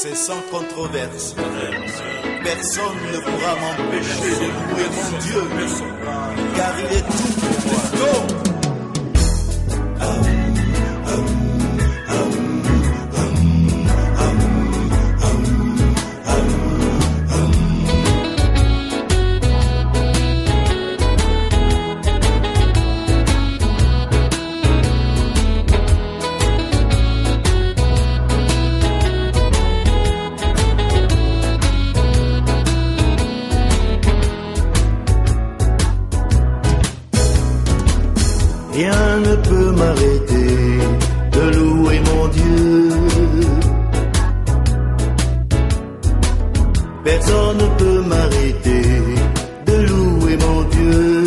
c'est sans controverse. Personne ne pourra m'empêcher de louer mon Dieu, car il est tout pour moi. Rien ne peut m'arrêter de louer mon Dieu. Personne ne peut m'arrêter de louer mon Dieu.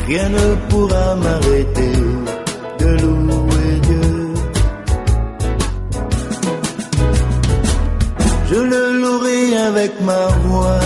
Rien ne pourra m'arrêter de louer Dieu. Je le louerai avec ma voix.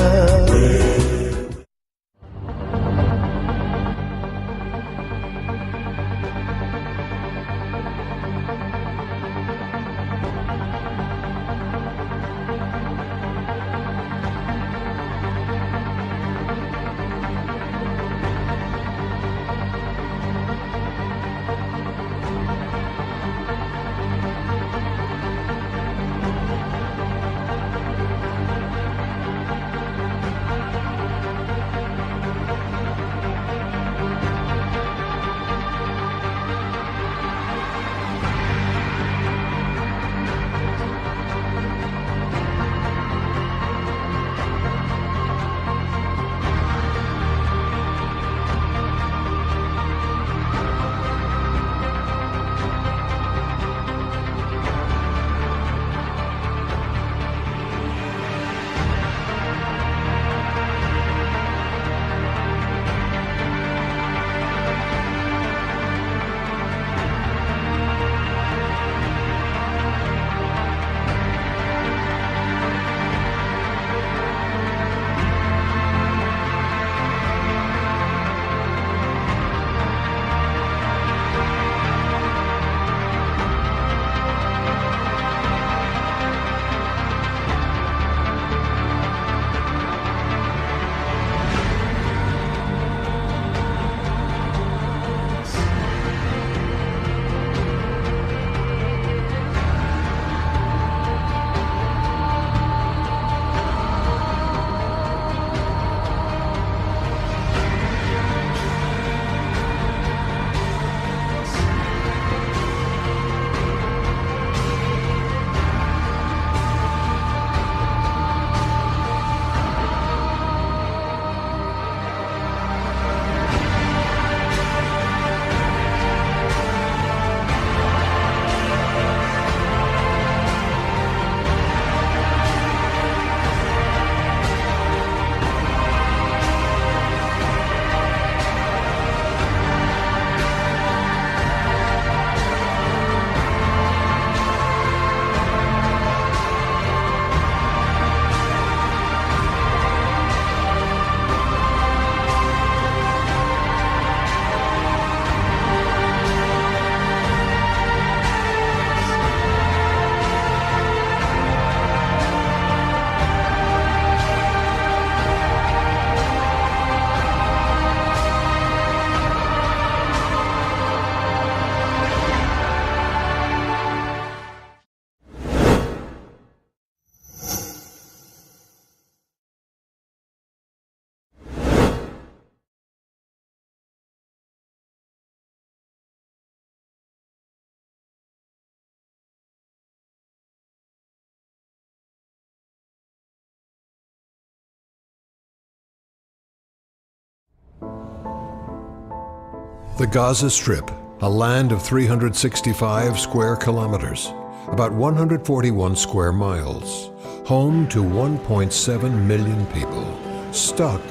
The Gaza Strip, a land of 365 square kilometers, about 141 square miles, home to 1.7 million people, stuck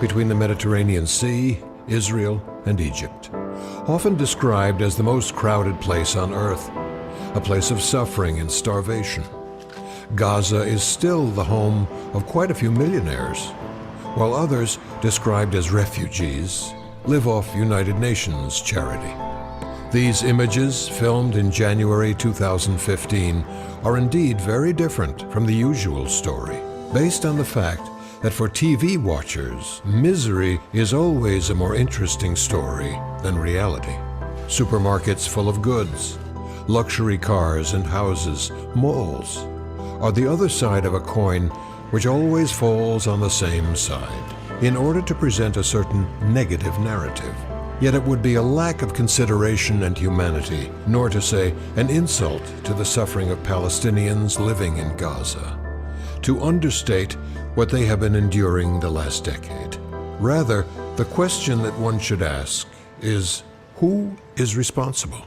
between the Mediterranean Sea, Israel, and Egypt. Often described as the most crowded place on earth, a place of suffering and starvation. Gaza is still the home of quite a few millionaires, while others, described as refugees, live off United Nations charity. These images, filmed in January 2015, are indeed very different from the usual story, based on the fact that for TV watchers, misery is always a more interesting story than reality. Supermarkets full of goods, luxury cars and houses, malls, are the other side of a coin which always falls on the same side, in order to present a certain negative narrative. Yet it would be a lack of consideration and humanity, nor to say an insult to the suffering of Palestinians living in Gaza, to understate what they have been enduring the last decade. Rather, the question that one should ask is, who is responsible?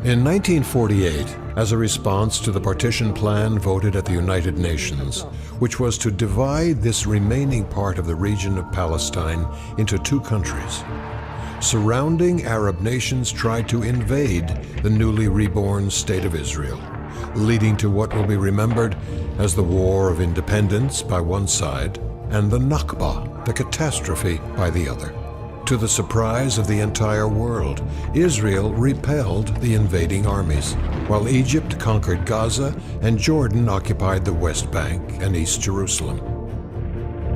In 1948, as a response to the partition plan voted at the United Nations, which was to divide this remaining part of the region of Palestine into two countries, surrounding Arab nations tried to invade the newly reborn State of Israel, leading to what will be remembered as the War of Independence by one side and the Nakba, the catastrophe, by the other. To the surprise of the entire world, Israel repelled the invading armies, while Egypt conquered Gaza and Jordan occupied the West Bank and East Jerusalem.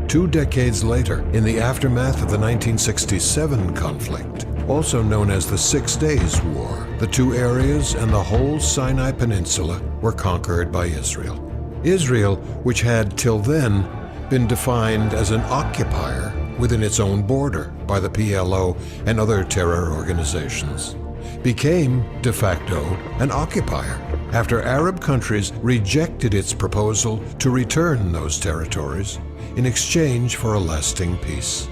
2 decades later, in the aftermath of the 1967 conflict, also known as the 6 Days War, the two areas and the whole Sinai Peninsula were conquered by Israel. Israel, which had till then been defined as an occupier within its own border by the PLO and other terror organizations, became de facto an occupier after Arab countries rejected its proposal to return those territories in exchange for a lasting peace.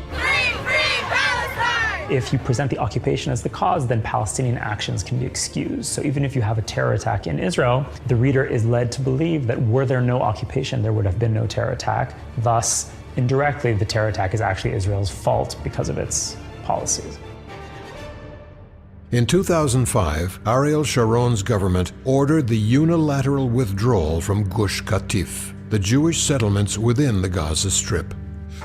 If you present the occupation as the cause, then Palestinian actions can be excused. So even if you have a terror attack in Israel, the reader is led to believe that were there no occupation, there would have been no terror attack. Thus, indirectly, the terror attack is actually Israel's fault because of its policies. In 2005, Ariel Sharon's government ordered the unilateral withdrawal from Gush Katif, the Jewish settlements within the Gaza Strip,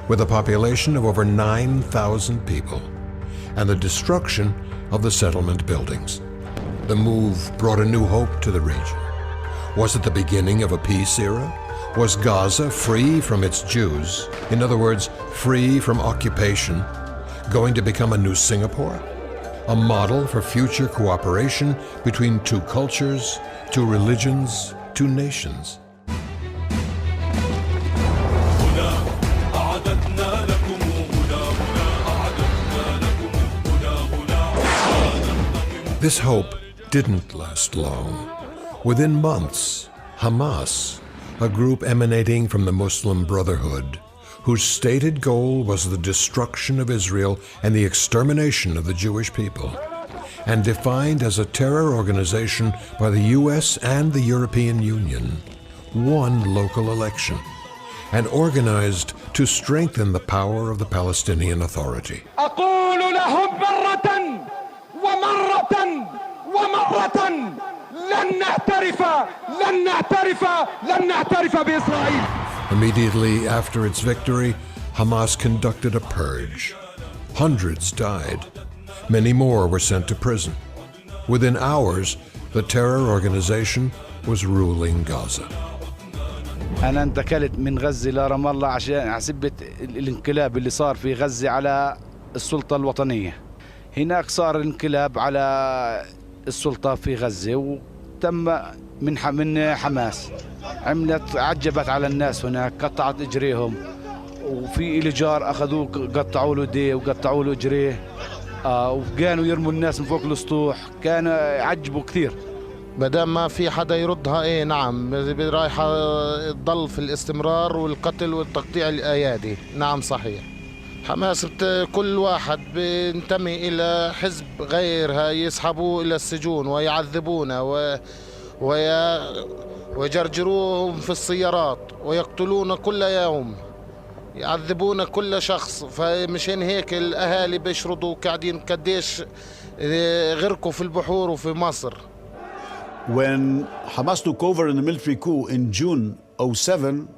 with a population of over 9,000 people, and the destruction of the settlement buildings. The move brought a new hope to the region. Was it the beginning of a peace era? Was Gaza free from its Jews, in other words, free from occupation, going to become a new Singapore? A model for future cooperation between two cultures, two religions, two nations? This hope didn't last long. Within months, Hamas, a group emanating from the Muslim Brotherhood, whose stated goal was the destruction of Israel and the extermination of the Jewish people, and defined as a terror organization by the US and the European Union, won local election and organized to strengthen the power of the Palestinian Authority. Immediately after its victory, Hamas conducted a purge. Hundreds died. Many more were sent to prison. Within hours, the terror organization was ruling Gaza. أنا انتقلت من غزة لرام الله عشان عسبة الانقلاب اللي صار في غزة على السلطة الوطنية. هناك صار الانقلاب على السلطة في غزة وتم من حماس عجبت على الناس هناك، قطعت اجريهم، وفي الجار اخذوه قطعوا له ايديه وقطعوا له اجريه، وكانوا يرموا الناس من فوق الاسطوح، كان عجبوا كثير. ما دام ما في حدا يردها، ايه نعم رايحه تضل في الاستمرار والقتل والتقطيع الايادي. نعم صحيح. حماس كل واحد بينتمي الى حزب غيرها يسحبوه الى السجون ويعذبونه ويجرجروهم في السيارات ويقتلون كل يوم، يعذبون كل شخص. فمشان هيك الاهالي بيشردوا قاعدين قديش غرقوا في البحور وفي مصر. When Hamas took over in the military coup in June 2007,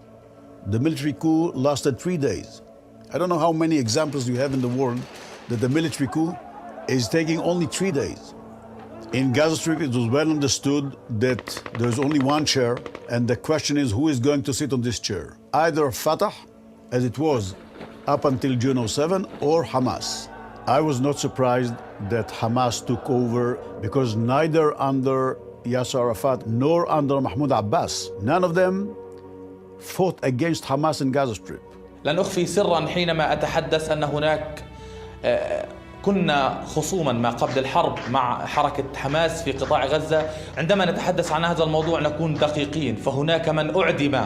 the military coup lasted 3 days. I don't know how many examples you have in the world that the military coup is taking only 3 days. In Gaza Strip, it was well understood that there's only one chair, and the question is who is going to sit on this chair? Either Fatah, as it was up until June 07, or Hamas. I was not surprised that Hamas took over because neither under Yasser Arafat nor under Mahmoud Abbas, none of them fought against Hamas in Gaza Strip. لن أخفي سرا حينما أتحدث أن هناك كنا خصوما ما قبل الحرب مع حركة حماس في قطاع غزة. عندما نتحدث عن هذا الموضوع نكون دقيقين، فهناك من أعدم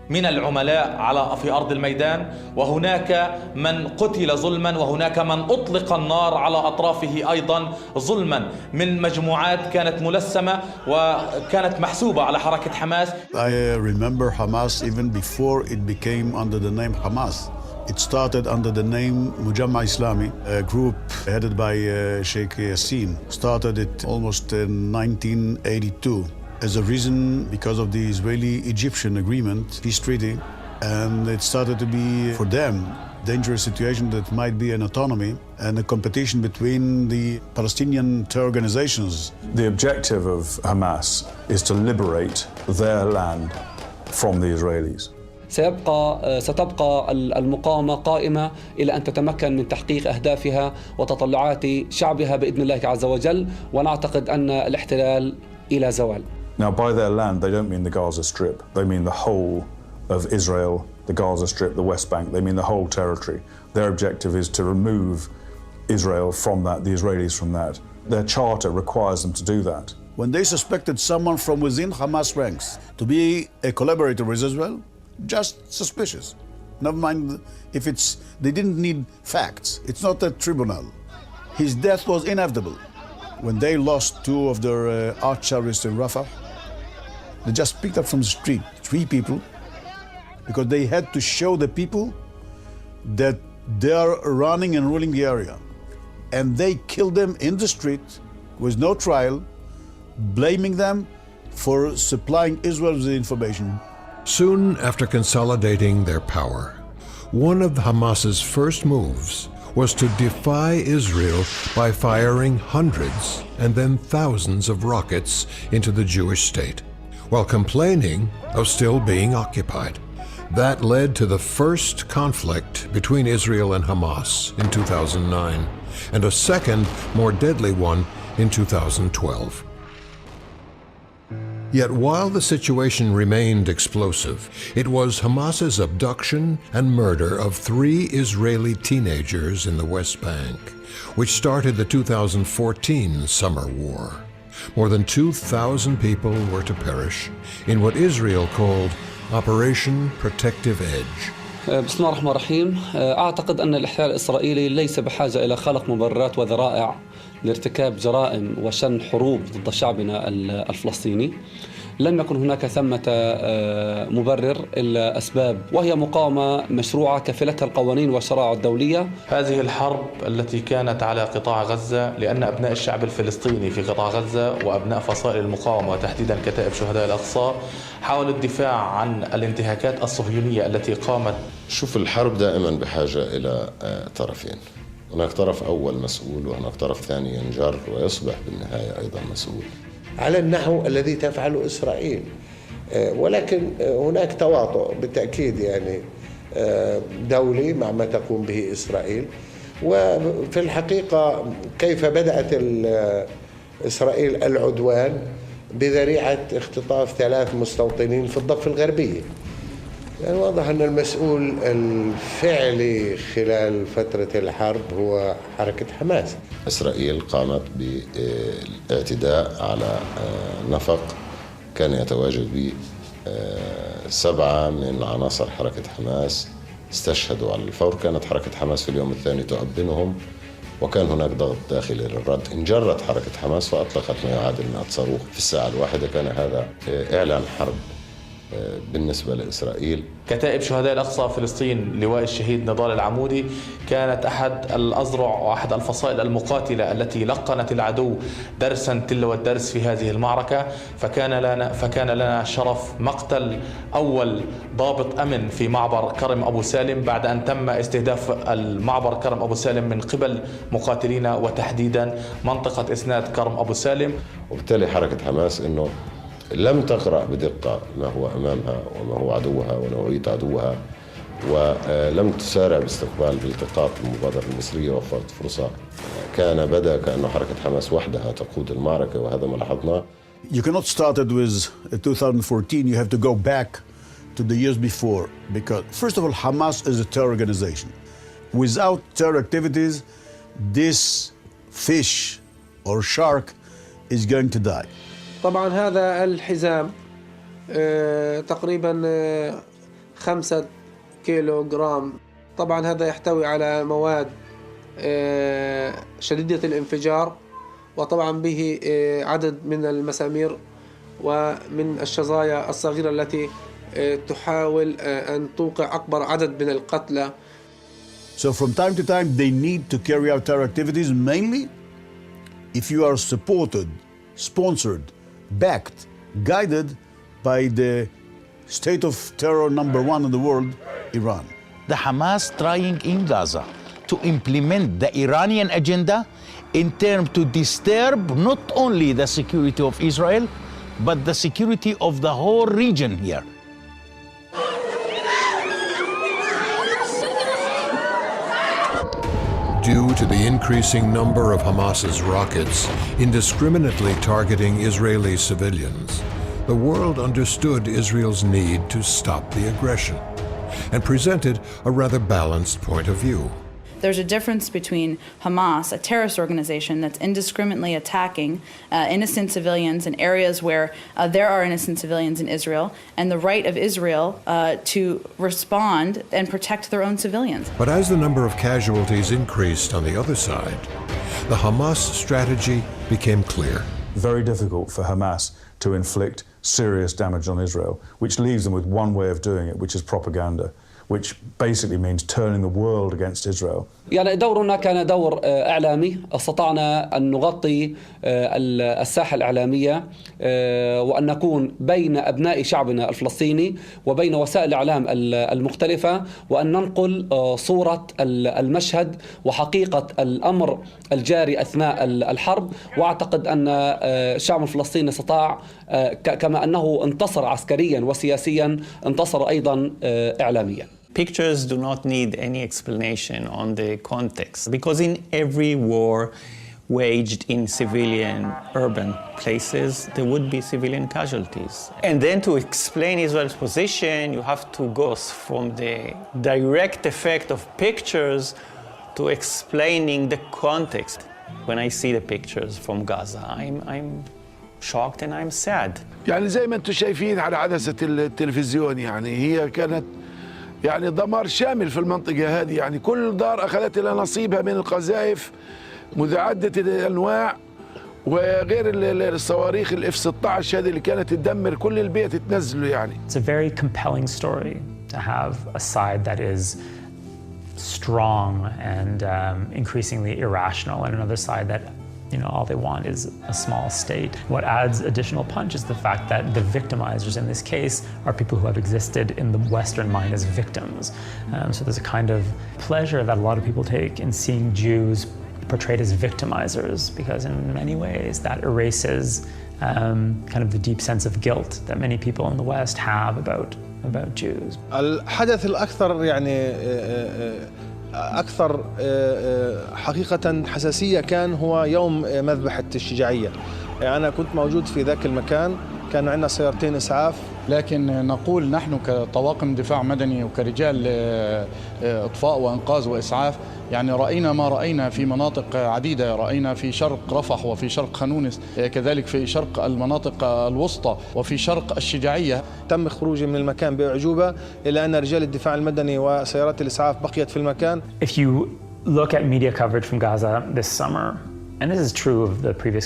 من العملاء في أرض الميدان، وهناك من قتل ظلما، وهناك من أطلق النار على أطرافه أيضا ظلما من مجموعات كانت ملثمة وكانت محسوبة على حركة حماس. I remember Hamas even before it became under the name Hamas. It started under the name Mujamma Islami, a group headed by Sheikh Yassin. Started it almost in 1982 as a reason because of the Israeli-Egyptian agreement, peace treaty, and it started to be, for them, dangerous situation that might be an autonomy and a competition between the Palestinian terror organizations. The objective of Hamas is to liberate their land from the Israelis. ستبقى المقاومة قائمة إلى أن تتمكن من تحقيق أهدافها وتطلعات شعبها بإذن الله عز وجل، ونعتقد أن الاحتلال إلى زوال. Now, by their land, they don't mean the Gaza Strip. They mean the whole of Israel, the Gaza Strip, the West Bank. They mean the whole territory. Their objective is to remove Israel from that, the Israelis from that. Their charter requires them to do that. When they suspected someone from within Hamas ranks to be a collaborator with Israel, just suspicious. Never mind if they didn't need facts. It's not a tribunal. His death was inevitable. When they lost two of their arch-terrorists in Rafah, they just picked up from the street 3 people because they had to show the people that they are running and ruling the area. And they killed them in the street with no trial, blaming them for supplying Israel with the information. Soon after consolidating their power, one of Hamas's first moves was to defy Israel by firing hundreds and then thousands of rockets into the Jewish state, while complaining of still being occupied. That led to the first conflict between Israel and Hamas in 2009, and a second, more deadly one in 2012. Yet while the situation remained explosive, it was Hamas's abduction and murder of 3 Israeli teenagers in the West Bank, which started the 2014 summer war. More than 2,000 people were to perish in what Israel called Operation Protective Edge. بسم الله الرحمن الرحيم. أعتقد أن الاحتلال الإسرائيلي ليس بحاجة إلى خلق مبررات وذرائع لارتكاب جرائم وشن حروب ضد شعبنا الفلسطيني. لم يكن هناك ثمة مبرر إلا أسباب، وهي مقاومة مشروعة كفلتها القوانين والشرائع الدولية. هذه الحرب التي كانت على قطاع غزة لأن أبناء الشعب الفلسطيني في قطاع غزة وأبناء فصائل المقاومة وتحديدا كتائب شهداء الأقصى حاولوا الدفاع عن الانتهاكات الصهيونية التي قامت. شوف، الحرب دائما بحاجة إلى طرفين. هناك طرف أول مسؤول وهناك طرف ثاني ينجر ويصبح بالنهاية أيضا مسؤول على النحو الذي تفعله إسرائيل. ولكن هناك تواطؤ بالتأكيد يعني دولي مع ما تقوم به إسرائيل. وفي الحقيقة كيف بدأت إسرائيل العدوان بذريعة اختطاف 3 مستوطنين في الضفة الغربية. يعني واضح أن المسؤول الفعلي خلال فترة الحرب هو حركة حماس. إسرائيل قامت بالاعتداء على نفق كان يتواجد به 7 من عناصر حركة حماس، استشهدوا على الفور. كانت حركة حماس في اليوم الثاني تؤبنهم، وكان هناك ضغط داخلي للرد. انجرت حركة حماس فأطلقت ما يعادل 100 صاروخ في الساعة الواحدة. كان هذا إعلان حرب بالنسبة لإسرائيل. كتائب شهداء الأقصى فلسطين لواء الشهيد نضال العمودي كانت أحد الأذرع وأحد الفصائل المقاتلة التي لقنت العدو درسا تلو الدرس في هذه المعركة، فكان لنا شرف مقتل أول ضابط أمن في معبر كرم أبو سالم بعد أن تم استهداف المعبر كرم أبو سالم من قبل مقاتلين وتحديدا منطقة إسناد كرم أبو سالم. وبالتالي حركة حماس إنه لم تقرأ بدقة ما هو أمامها وما هو عدوها ونوعية عدوها، ولم تسارع باستقبال بالتقاط المبادرة المصرية ووفرت فرصة. كان بدأ كأنه حركة حماس وحدها تقود المعركة، وهذا ما لاحظناه. You cannot start it with 2014. You have to go back to the years before, because first of all, Hamas is a terror organization. Without terror activities, this fish or shark is going to die. طبعا هذا الحزام تقريبا 5 كيلو جرام. طبعا هذا يحتوي على مواد شديدة الانفجار، وطبعا به عدد من المسامير ومن الشظايا الصغيرة التي تحاول أن توقع أكبر عدد من القتلى. So from time to time they need to carry out terror activities, mainly if you are supported, sponsored, backed, guided by the state of terror number 1 in the world, Iran. The Hamas trying in Gaza to implement the Iranian agenda in terms to disturb not only the security of Israel, but the security of the whole region here. Due to the increasing number of Hamas's rockets indiscriminately targeting Israeli civilians, the world understood Israel's need to stop the aggression and presented a rather balanced point of view. There's a difference between Hamas, a terrorist organization that's indiscriminately attacking innocent civilians in areas where there are innocent civilians in Israel, and the right of Israel to respond and protect their own civilians. But as the number of casualties increased on the other side, the Hamas strategy became clear. Very difficult for Hamas to inflict serious damage on Israel, which leaves them with one way of doing it, which is propaganda, which basically means turning the world against Israel. يعني دورنا كان دور إعلامي. استطعنا أن نغطي الساحة الإعلامية وأن نكون بين أبناء شعبنا الفلسطيني وبين وسائل الإعلام المختلفة، وأن ننقل صورة المشهد وحقيقة الأمر الجاري أثناء الحرب. وأعتقد أن الشعب الفلسطيني استطاع، كما أنه انتصر عسكريا وسياسيا، انتصر أيضا إعلاميا. Pictures do not need any explanation on the context, because in every war waged in civilian urban places, there would be civilian casualties. And then to explain Israel's position, you have to go from the direct effect of pictures to explaining the context. When I see the pictures from Gaza, I'm shocked and I'm sad. يعني زي ما انتم شايفين على عدسة التلفزيون، يعني هي كانت يعني دمار شامل في المنطقة هذه. يعني كل دار أخذت لها نصيبها من القذائف متعددة الأنواع، وغير الصواريخ الF-16 هذه اللي كانت تدمر كل البيت تنزله. يعني It's a very compelling story to have a side that is strong and increasingly irrational, and another side that, you know, all they want is a small state. What adds additional punch is the fact that the victimizers in this case are people who have existed in the Western mind as victims. So there's a kind of pleasure that a lot of people take in seeing Jews portrayed as victimizers, because in many ways that erases kind of the deep sense of guilt that many people in the West have about Jews. الحدث الأكثر يعني أكثر حقيقة حساسية كان هو يوم مذبحة الشجاعية. أنا كنت موجود في ذاك المكان، كان عندنا سيارتين إسعاف. لكن نقول نحن كطواقم دفاع مدني وكرجال إطفاء وإنقاذ وإسعاف، يعني رأينا ما رأينا في مناطق عديدة. رأينا في شرق رفح وفي شرق خانونس، كذلك في شرق المناطق الوسطى وفي شرق الشجاعية. تم خروجي من المكان بأعجوبة، إلا أن رجال الدفاع المدني وسيارات الإسعاف بقيت في المكان. If you look at media coverage from Gaza this summer, and this is true of the previous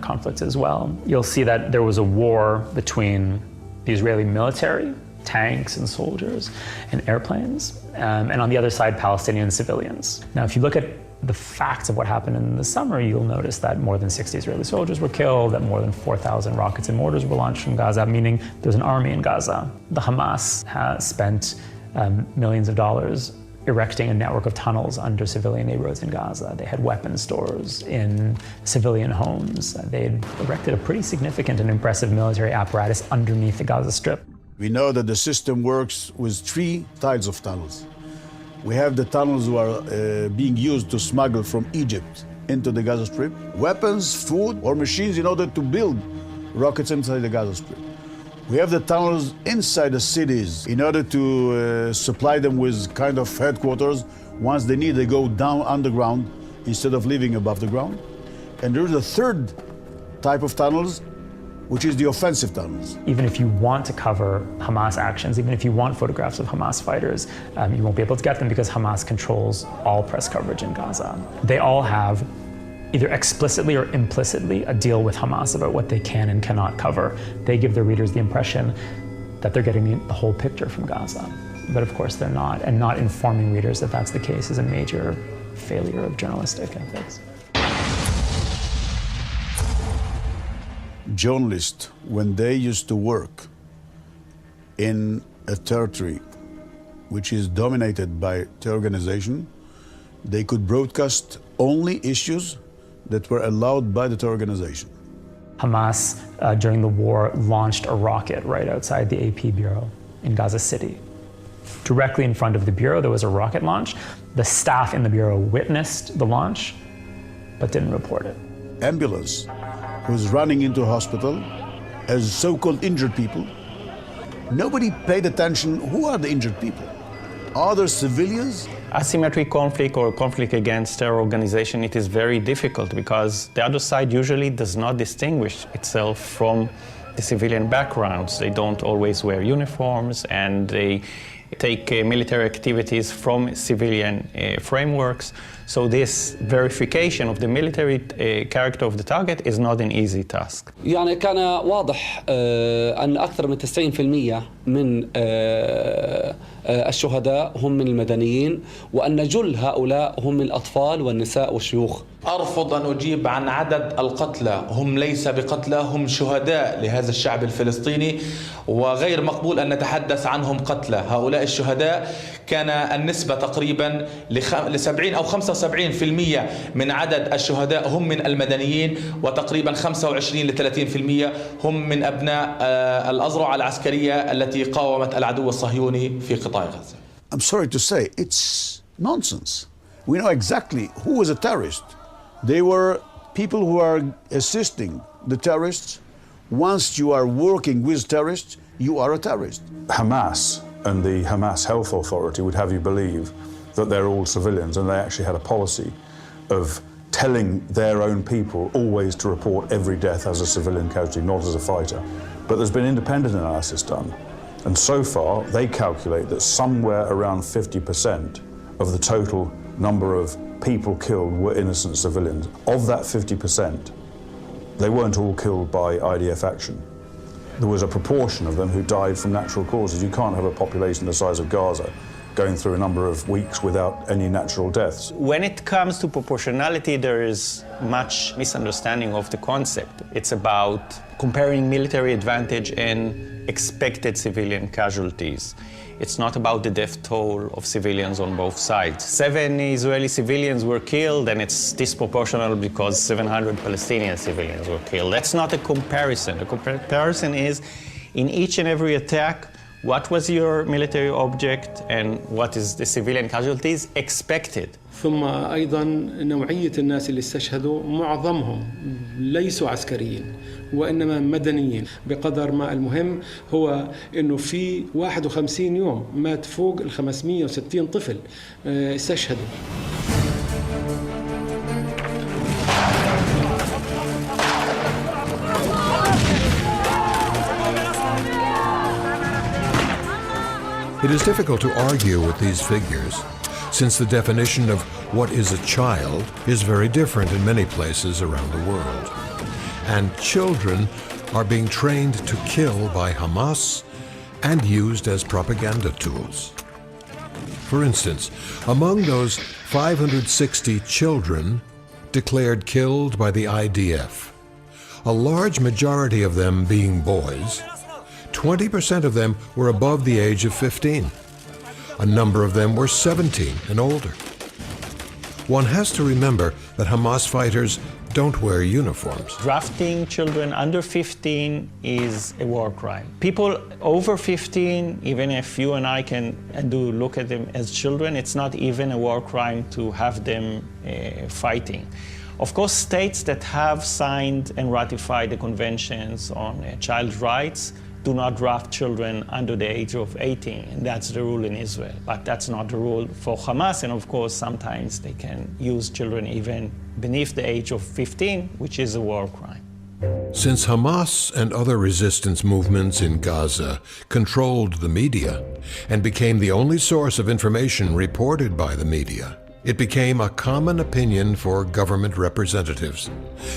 conflicts as well, you'll see that there was a war between the Israeli military, tanks and soldiers and airplanes, and on the other side, Palestinian civilians. Now, if you look at the facts of what happened in the summer, you'll notice that more than 60 Israeli soldiers were killed, that more than 4,000 rockets and mortars were launched from Gaza, meaning there's an army in Gaza. The Hamas has spent millions of dollars erecting a network of tunnels under civilian neighborhoods in Gaza. They had weapon stores in civilian homes. They had erected a pretty significant and impressive military apparatus underneath the Gaza Strip. We know that the system works with 3 types of tunnels. We have the tunnels that are being used to smuggle from Egypt into the Gaza Strip weapons, food, or machines in order to build rockets inside the Gaza Strip. We have the tunnels inside the cities in order to supply them with kind of headquarters. Once they need, they go down underground instead of living above the ground. And there's a third type of tunnels, which is the offensive tunnels. Even if you want to cover Hamas actions, even if you want photographs of Hamas fighters, you won't be able to get them because Hamas controls all press coverage in Gaza. They all have, either explicitly or implicitly, a deal with Hamas about what they can and cannot cover. They give their readers the impression that they're getting the whole picture from Gaza. But of course they're not, and not informing readers that that's the case is a major failure of journalistic ethics. Journalists, when they used to work in a territory which is dominated by the organization, they could broadcast only issues that were allowed by the organization. Hamas, during the war, launched a rocket right outside the AP bureau in Gaza City. Directly in front of the bureau, there was a rocket launch. The staff in the bureau witnessed the launch, but didn't report it. Ambulance was running into a hospital as so-called injured people. Nobody paid attention. Who are the injured people? Are there civilians? Asymmetric conflict or conflict against terror organization, it is very difficult because the other side usually does not distinguish itself from the civilian backgrounds. They don't always wear uniforms and they take military activities from civilian frameworks. So this verification of the military character of the target is not an easy task. يعني كان واضح أن أكثر من 90% من الشهداء هم من المدنيين وأن جل هؤلاء هم من الأطفال والنساء والشيوخ. أرفض أن أجيب عن عدد القتلى، هم ليس بقتلى، هم شهداء لهذا الشعب الفلسطيني، وغير مقبول أن نتحدث عنهم قتلى. هؤلاء الشهداء كان النسبة تقريبا ل70 أو 75% من عدد الشهداء هم من المدنيين، وتقريبا 25 ل 30% هم من أبناء الأذرع العسكرية التي قاومت العدو الصهيوني في قطاع غزة. I'm sorry to say, it's nonsense. We know exactly who was a terrorist. They were people who are assisting the terrorists. Once you are working with terrorists, you are a terrorist. Hamas and the Hamas Health Authority would have you believe that they're all civilians, and they actually had a policy of telling their own people always to report every death as a civilian casualty, not as a fighter. But there's been independent analysis done, and so far they calculate that somewhere around 50% of the total number of people killed were innocent civilians. Of that 50%, they weren't all killed by IDF action. There was a proportion of them who died from natural causes. You can't have a population the size of Gaza going through a number of weeks without any natural deaths. When it comes to proportionality, there is much misunderstanding of the concept. It's about comparing military advantage and expected civilian casualties. It's not about the death toll of civilians on both sides. 7 Israeli civilians were killed, and it's disproportional because 700 Palestinian civilians were killed. That's not a comparison. The comparison is, in each and every attack, what was your military object and what is the civilian casualties expected. ثم أيضا نوعية الناس اللي استشهدوا معظمهم ليسوا عسكريين وإنما مدنيين، بقدر ما المهم هو إنه في 51 يوم مات فوق ال 560 طفل استشهدوا. It is difficult to argue with these figures, since the definition of what is a child is very different in many places around the world. And children are being trained to kill by Hamas and used as propaganda tools. For instance, among those 560 children declared killed by the IDF, a large majority of them being boys, 20% of them were above the age of 15. A number of them were 17 and older. One has to remember that Hamas fighters don't wear uniforms. Drafting children under 15 is a war crime. People over 15, even if you and I can look at them as children, it's not even a war crime to have them fighting. Of course, states that have signed and ratified the conventions on child rights do not draft children under the age of 18, and that's the rule in Israel. But that's not the rule for Hamas, and of course, sometimes they can use children even beneath the age of 15, which is a war crime. Since Hamas and other resistance movements in Gaza controlled the media and became the only source of information reported by the media, it became a common opinion for government representatives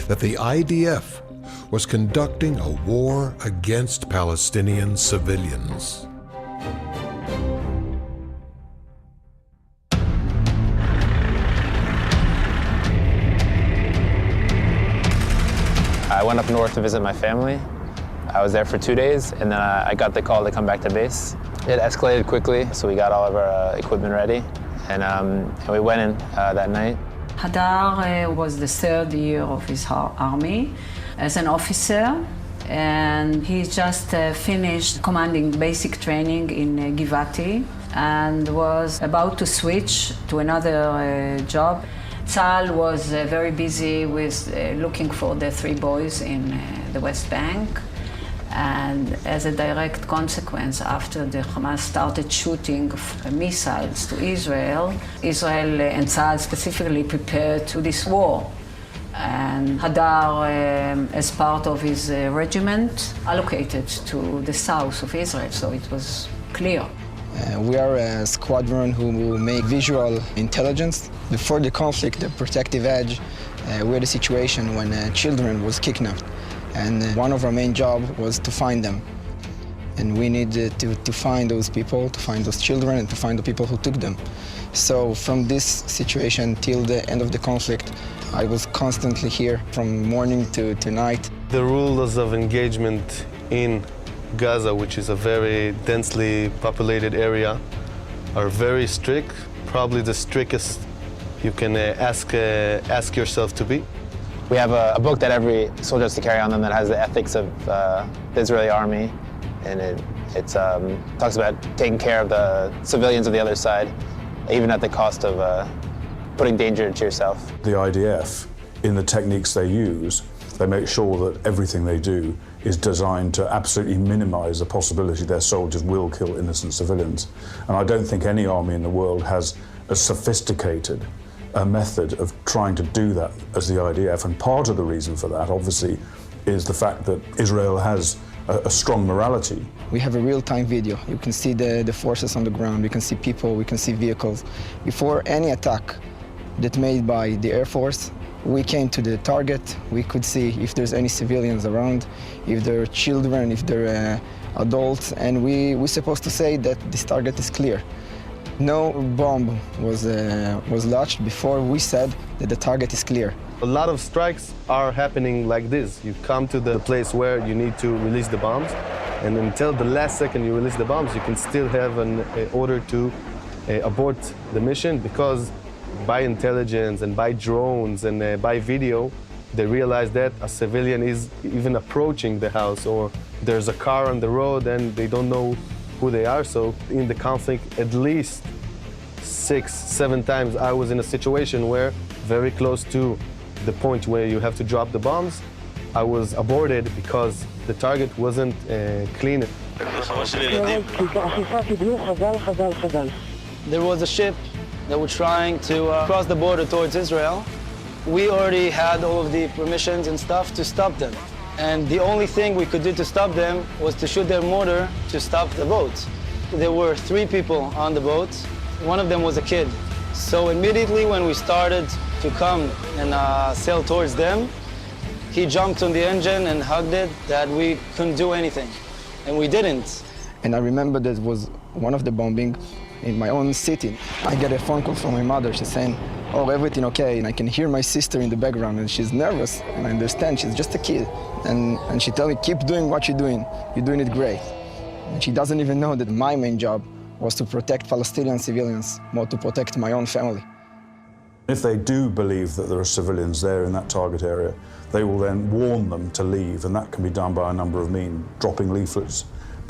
that the IDF was conducting a war against Palestinian civilians. I went up north to visit my family. I was there for 2 days, and then I got the call to come back to base. It escalated quickly, so we got all of our equipment ready, and we went in that night. Hadar was the third year of his army as an officer, and he just finished commanding basic training in Givati and was about to switch to another job. Tzal was very busy with looking for the 3 boys in the West Bank, and as a direct consequence, after the Hamas started shooting missiles to Israel, Israel and Tzal specifically prepared to this war. And Hadar, as part of his regiment, allocated to the south of Israel, so it was clear. We are a squadron who make visual intelligence. Before the conflict, the protective edge, we had a situation when children was kidnapped, and one of our main job was to find them. And we needed to find those people, to find those children, and to find the people who took them. So from this situation till the end of the conflict, I was constantly here from morning to night. The rules of engagement in Gaza, which is a very densely populated area, are very strict, probably the strictest you can ask yourself to be. We have a book that every soldier has to carry on them that has the ethics of the Israeli army, and it talks about taking care of the civilians of the other side, even at the cost of putting danger to yourself. The IDF, in the techniques they use, they make sure that everything they do is designed to absolutely minimize the possibility their soldiers will kill innocent civilians. And I don't think any army in the world has as sophisticated a method of trying to do that as the IDF. And part of the reason for that, obviously, is the fact that Israel has a strong morality. We have a real-time video. You can see the forces on the ground, we can see people, we can see vehicles. Before any attack that made by the Air Force, we came to the target. We could see if there's any civilians around, if there are children, if there are adults, and we're supposed to say that this target is clear. No bomb was launched before we said that the target is clear. A lot of strikes are happening like this. You come to the place where you need to release the bombs, and until the last second you release the bombs, you can still have an order to abort the mission, because by intelligence and by drones and by video, they realize that a civilian is even approaching the house, or there's a car on the road and they don't know who they are. So in the conflict, at least 6-7 times I was in a situation where, very close to the point where you have to drop the bombs, I was aborted because the target wasn't clean. There was a ship that were trying to cross the border towards Israel. We already had all of the permissions and stuff to stop them. And the only thing we could do to stop them was to shoot their mortar to stop the boat. There were 3 people on the boat. One of them was a kid. So immediately when we started to come and sail towards them, he jumped on the engine and hugged it that we couldn't do anything, and we didn't. And I remember that was one of the bombing in my own city. I get a phone call from my mother. She's saying, "Oh, everything okay?" And I can hear my sister in the background, and she's nervous. And I understand she's just a kid. And she tells me, "Keep doing what you're doing. You're doing it great." And she doesn't even know that my main job was to protect Palestinian civilians, more to protect my own family. If they do believe that there are civilians there in that target area, they will then warn them to leave, and that can be done by a number of means, dropping leaflets,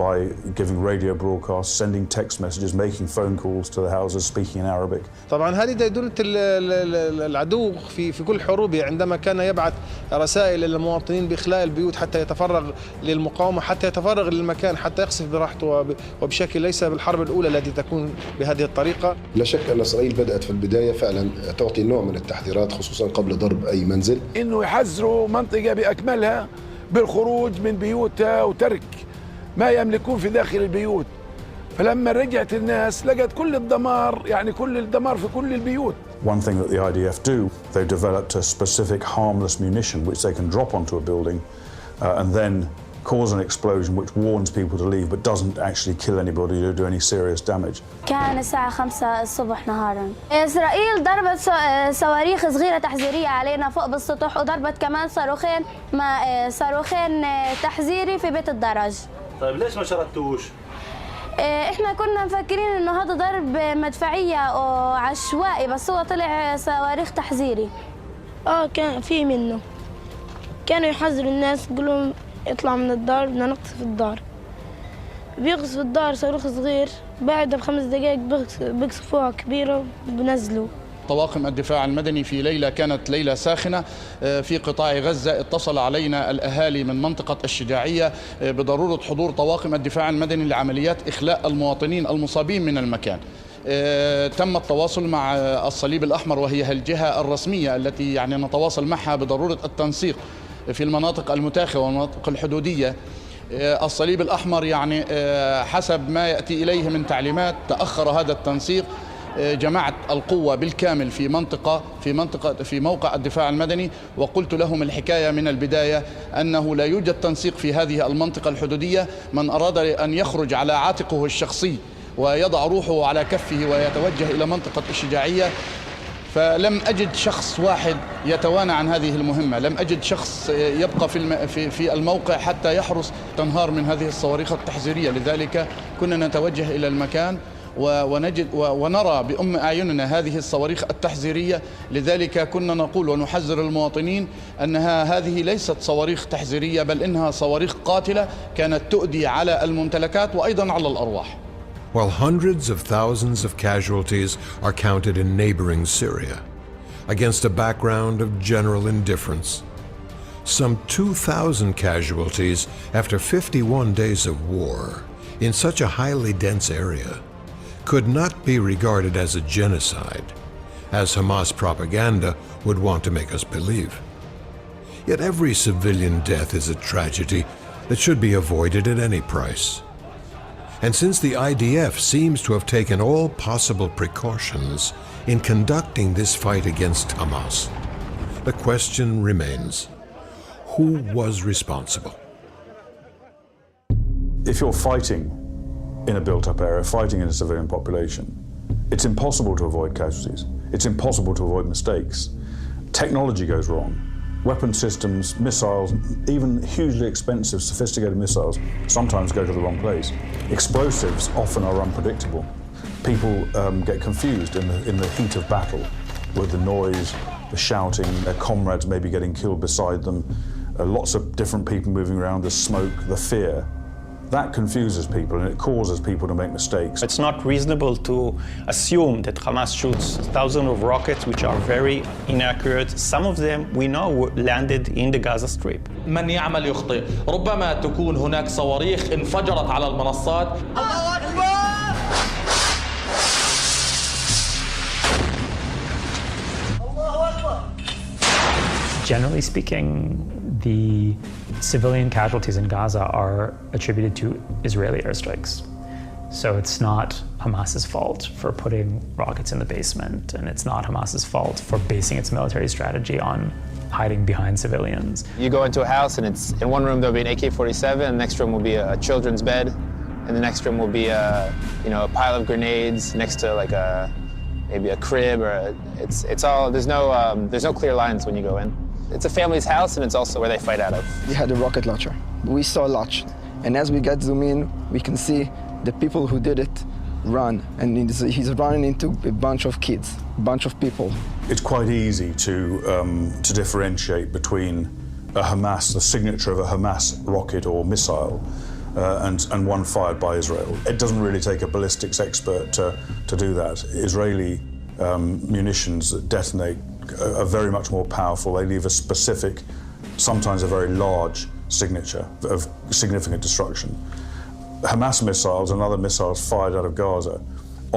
by giving radio broadcasts, sending text messages, making phone calls to the houses, speaking in Arabic. طبعا هذه ديدونة العدو في كل حروبه عندما كان يبعث رسائل للمواطنين بإخلاء البيوت حتى يتفرغ للمقاومة، حتى يتفرغ للمكان، حتى يقصف براحته وبشكل ليس بالحرب الأولى التي تكون بهذه الطريقة. لا شك أن إسرائيل بدأت في البداية فعلا تعطي نوع من التحذيرات خصوصا قبل ضرب أي منزل. إنه يحذروا منطقة بأكملها بالخروج من بيوتها وترك ما يملكون في داخل البيوت. فلما رجعت الناس لقت كل الدمار، يعني كل الدمار في كل البيوت. One thing that the IDF do, they've developed a specific harmless munition which they can drop onto a building and then cause an explosion which warns people to leave but doesn't actually kill anybody or do any serious damage. كان الساعة 5 الصبح نهارا. إسرائيل ضربت صواريخ صغيرة تحذيرية علينا فوق بالسطح، وضربت كمان صاروخين تحذيري في بيت الدرج. طيب ليش ما شردتوش؟ احنا كنا مفكرين انه هذا ضرب مدفعية او عشوائي، بس هو طلع صواريخ تحذيري. كان في منه. كانوا يحذروا الناس يقولوا اطلع من الدار، بدنا نقصف الدار. بيقصف الدار صاروخ صغير، بعدها ب5 دقائق بيقصفوها كبيرة وبنزلوا. طواقم الدفاع المدني في ليلة كانت ليلة ساخنة في قطاع غزة. اتصل علينا الأهالي من منطقة الشجاعية بضرورة حضور طواقم الدفاع المدني لعمليات إخلاء المواطنين المصابين من المكان. تم التواصل مع الصليب الأحمر، وهي الجهة الرسمية التي يعني نتواصل معها بضرورة التنسيق في المناطق المتاخمة والمناطق الحدودية. الصليب الأحمر يعني حسب ما يأتي إليه من تعليمات تأخر هذا التنسيق. جمعت القوة بالكامل في موقع الدفاع المدني، وقلت لهم الحكاية من البداية أنه لا يوجد تنسيق في هذه المنطقة الحدودية. من أراد أن يخرج على عاتقه الشخصي ويضع روحه على كفه ويتوجه إلى منطقة الشجاعية. فلم أجد شخص واحد يتوانى عن هذه المهمة، لم أجد شخص يبقى في الموقع حتى يحرس تنهار من هذه الصواريخ التحذيرية. لذلك كنا نتوجه إلى المكان ونجد ونرى بأم أعيننا هذه الصواريخ التحذيرية. لذلك كنا نقول ونحذر المواطنين أنها هذه ليست صواريخ تحذيرية، بل إنها صواريخ قاتلة كانت تؤدي على الممتلكات وأيضا على الأرواح. While hundreds of thousands of casualties are counted in neighboring Syria, against a background of general indifference, some 2,000 casualties after 51 days of war in such a highly dense area could not be regarded as a genocide, as Hamas propaganda would want to make us believe. Yet every civilian death is a tragedy that should be avoided at any price. And since the IDF seems to have taken all possible precautions in conducting this fight against Hamas, the question remains, who was responsible? If you're fighting in a built-up area, fighting in a civilian population, it's impossible to avoid casualties. It's impossible to avoid mistakes. Technology goes wrong. Weapon systems, missiles, even hugely expensive, sophisticated missiles sometimes go to the wrong place. Explosives often are unpredictable. People get confused in the heat of battle with the noise, the shouting, their comrades maybe getting killed beside them, lots of different people moving around, the smoke, the fear. That confuses people and it causes people to make mistakes. It's not reasonable to assume that Hamas shoots thousands of rockets which are very inaccurate. Some of them we know landed in the Gaza Strip. من يعمل يخطئ. ربما تكون هناك صواريخ انفجرت على المنصات. الله أكبر! Generally speaking, the civilian casualties in Gaza are attributed to Israeli airstrikes. So it's not Hamas's fault for putting rockets in the basement, and it's not Hamas's fault for basing its military strategy on hiding behind civilians. You go into a house and it's in one room there'll be an AK-47, and the next room will be a children's bed, and the next room will be a pile of grenades next to like maybe a crib, or it's all there's no clear lines when you go in. It's a family's house, and it's also where they fight out of. We had a rocket launcher. We saw a launch, and as we get zoom in, we can see the people who did it run, and he's running into a bunch of kids, a bunch of people. It's quite easy to differentiate between the signature of a Hamas rocket or missile, and one fired by Israel. It doesn't really take a ballistics expert to do that. Israeli munitions that detonate are very much more powerful. They leave a specific, sometimes a very large signature of significant destruction. Hamas missiles and other missiles fired out of Gaza,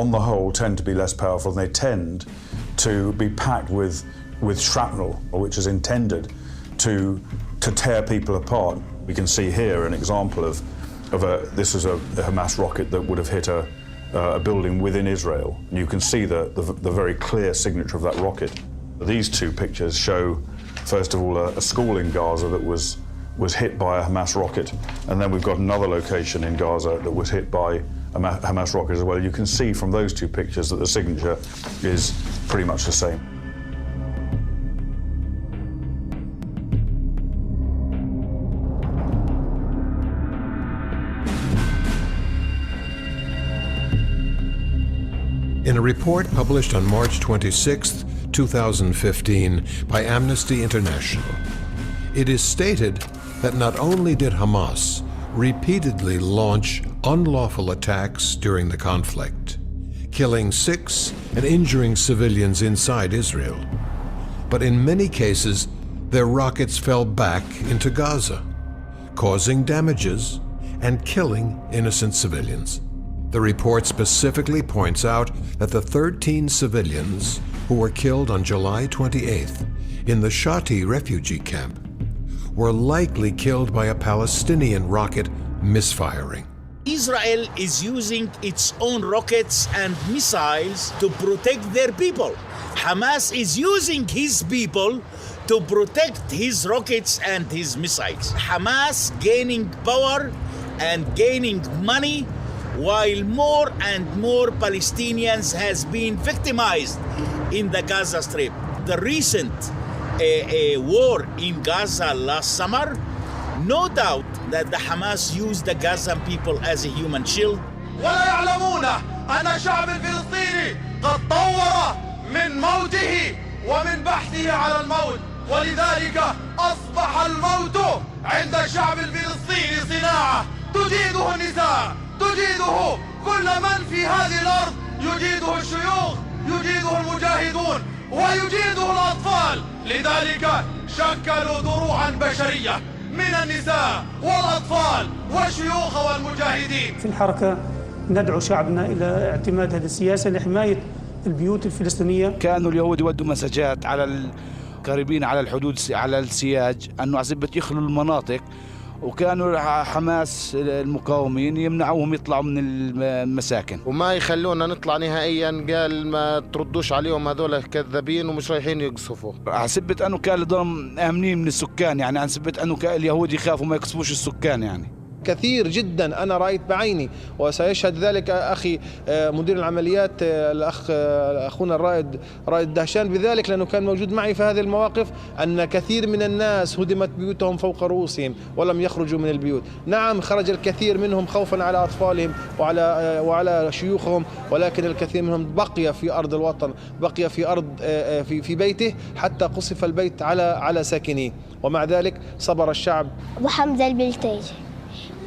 on the whole, tend to be less powerful, and they tend to be packed with shrapnel, which is intended to tear people apart. We can see here an example of this is a Hamas rocket that would have hit a building within Israel. You can see the very clear signature of that rocket. These two pictures show, first of all, a school in Gaza that was hit by a Hamas rocket, and then we've got another location in Gaza that was hit by a Hamas rocket as well. You can see from those two pictures that the signature is pretty much the same. In a report published on March 26, 2015 by Amnesty International, it is stated that not only did Hamas repeatedly launch unlawful attacks during the conflict, killing 6 and injuring civilians inside Israel, but in many cases their rockets fell back into Gaza, causing damages and killing innocent civilians. The report specifically points out that the 13 civilians who were killed on July 28th in the Shati refugee camp were likely killed by a Palestinian rocket misfiring. Israel is using its own rockets and missiles to protect their people. Hamas is using his people to protect his rockets and his missiles. Hamas gaining power and gaining money, while more and more Palestinians has been victimized in the Gaza Strip. The recent war in Gaza last summer, no doubt that the Hamas used the Gazan people as a human shield. ولا يعلمون أن الشعب الفلسطيني قد طور من موته ومن بحثه على الموت، ولذلك أصبح الموت عند الشعب الفلسطيني صناعة تجيده النساء، تجيده كل من في هذه الأرض، يجيده الشيوخ، يجيده المجاهدون، ويجيده الأطفال. لذلك شكلوا دروعا بشرية من النساء والأطفال والشيوخ والمجاهدين. في الحركة ندعو شعبنا إلى اعتماد هذه السياسة لحماية البيوت الفلسطينية. كانوا اليهود يودوا مساجات على القريبين على الحدود على السياج أنه عزبت يخلوا المناطق، وكانوا حماس المقاومين يمنعوهم يطلعوا من المساكن وما يخلونا نطلع نهائيا. قال ما تردوش عليهم، هذول كذابين ومش رايحين يقصفوا. حسبت انه كان لهم امنين من السكان، يعني حسبت انه اليهود يخافوا ما يقصفوش السكان. يعني كثير جدا أنا رأيت بعيني، وسيشهد ذلك أخي مدير العمليات الأخ أخونا رائد دهشان بذلك، لأنه كان موجود معي في هذه المواقف، أن كثير من الناس هدمت بيوتهم فوق رؤوسهم ولم يخرجوا من البيوت. نعم خرج الكثير منهم خوفا على أطفالهم وعلى شيوخهم، ولكن الكثير منهم بقي في أرض الوطن، بقي في أرض في بيته حتى قصف البيت على ساكنيه، ومع ذلك صبر الشعب. أبو حمزة البلتاجي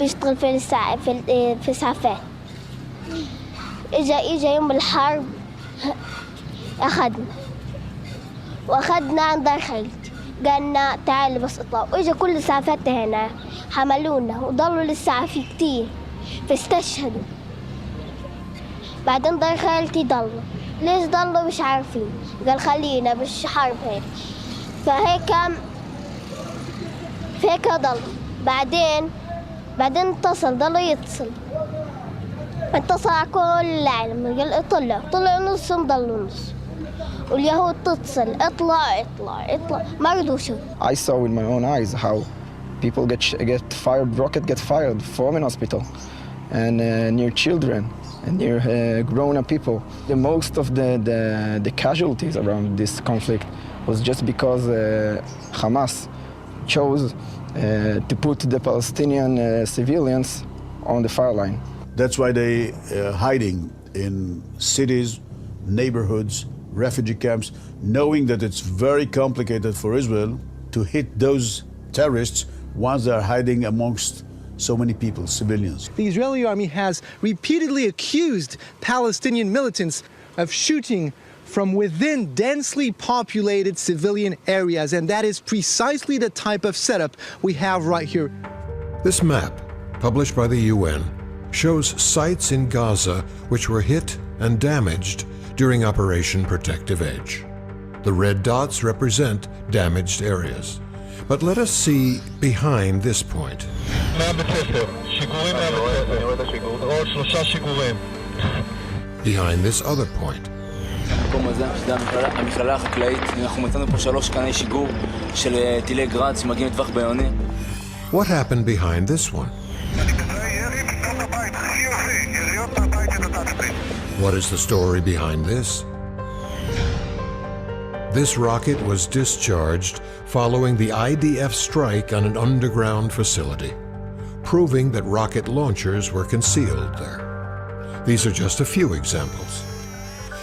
بيشتغل في إسعافات. إجا يوم الحرب أخذنا عند دار خالتي، قالنا تعالي بس اطلعوا. إجا كل الإسعافات هنا حملونا وضلوا للساعة في كتير فاستشهدوا. بعدين دار خالتي ضلوا. ليش ضلوا مش عارفين، قال خلينا مش حرب هيك، فهيك ضلوا. بعدين ضلوا يتصل على كل العالم، قال طلعوا نصهم ضلوا نص، واليهود تتصل اطلع اطلع اطلع ما رضوا شو. I saw with my own eyes how people get fired, rocket get fired from an hospital, and near children and near grown-up people. The most of the casualties around this conflict was just because Hamas chose to put the Palestinian civilians on the fire line. That's why they hiding in cities, neighborhoods, refugee camps, knowing that it's very complicated for Israel to hit those terrorists once they're hiding amongst so many people, civilians. The Israeli army has repeatedly accused Palestinian militants of shooting from within densely populated civilian areas, and that is precisely the type of setup we have right here. This map, published by the UN, shows sites in Gaza which were hit and damaged during Operation Protective Edge. The red dots represent damaged areas. But let us see behind this point. Behind this other point. המקום הזה, שזה המכללה החקלאית, אנחנו מצאנו פה 3 קני שיגור של טילי גראד שמגיעים לטווח בינוני. What happened behind this one? What is the story behind this? This rocket was discharged following the IDF strike on an underground facility, proving that rocket launchers were concealed there. These are just a few examples.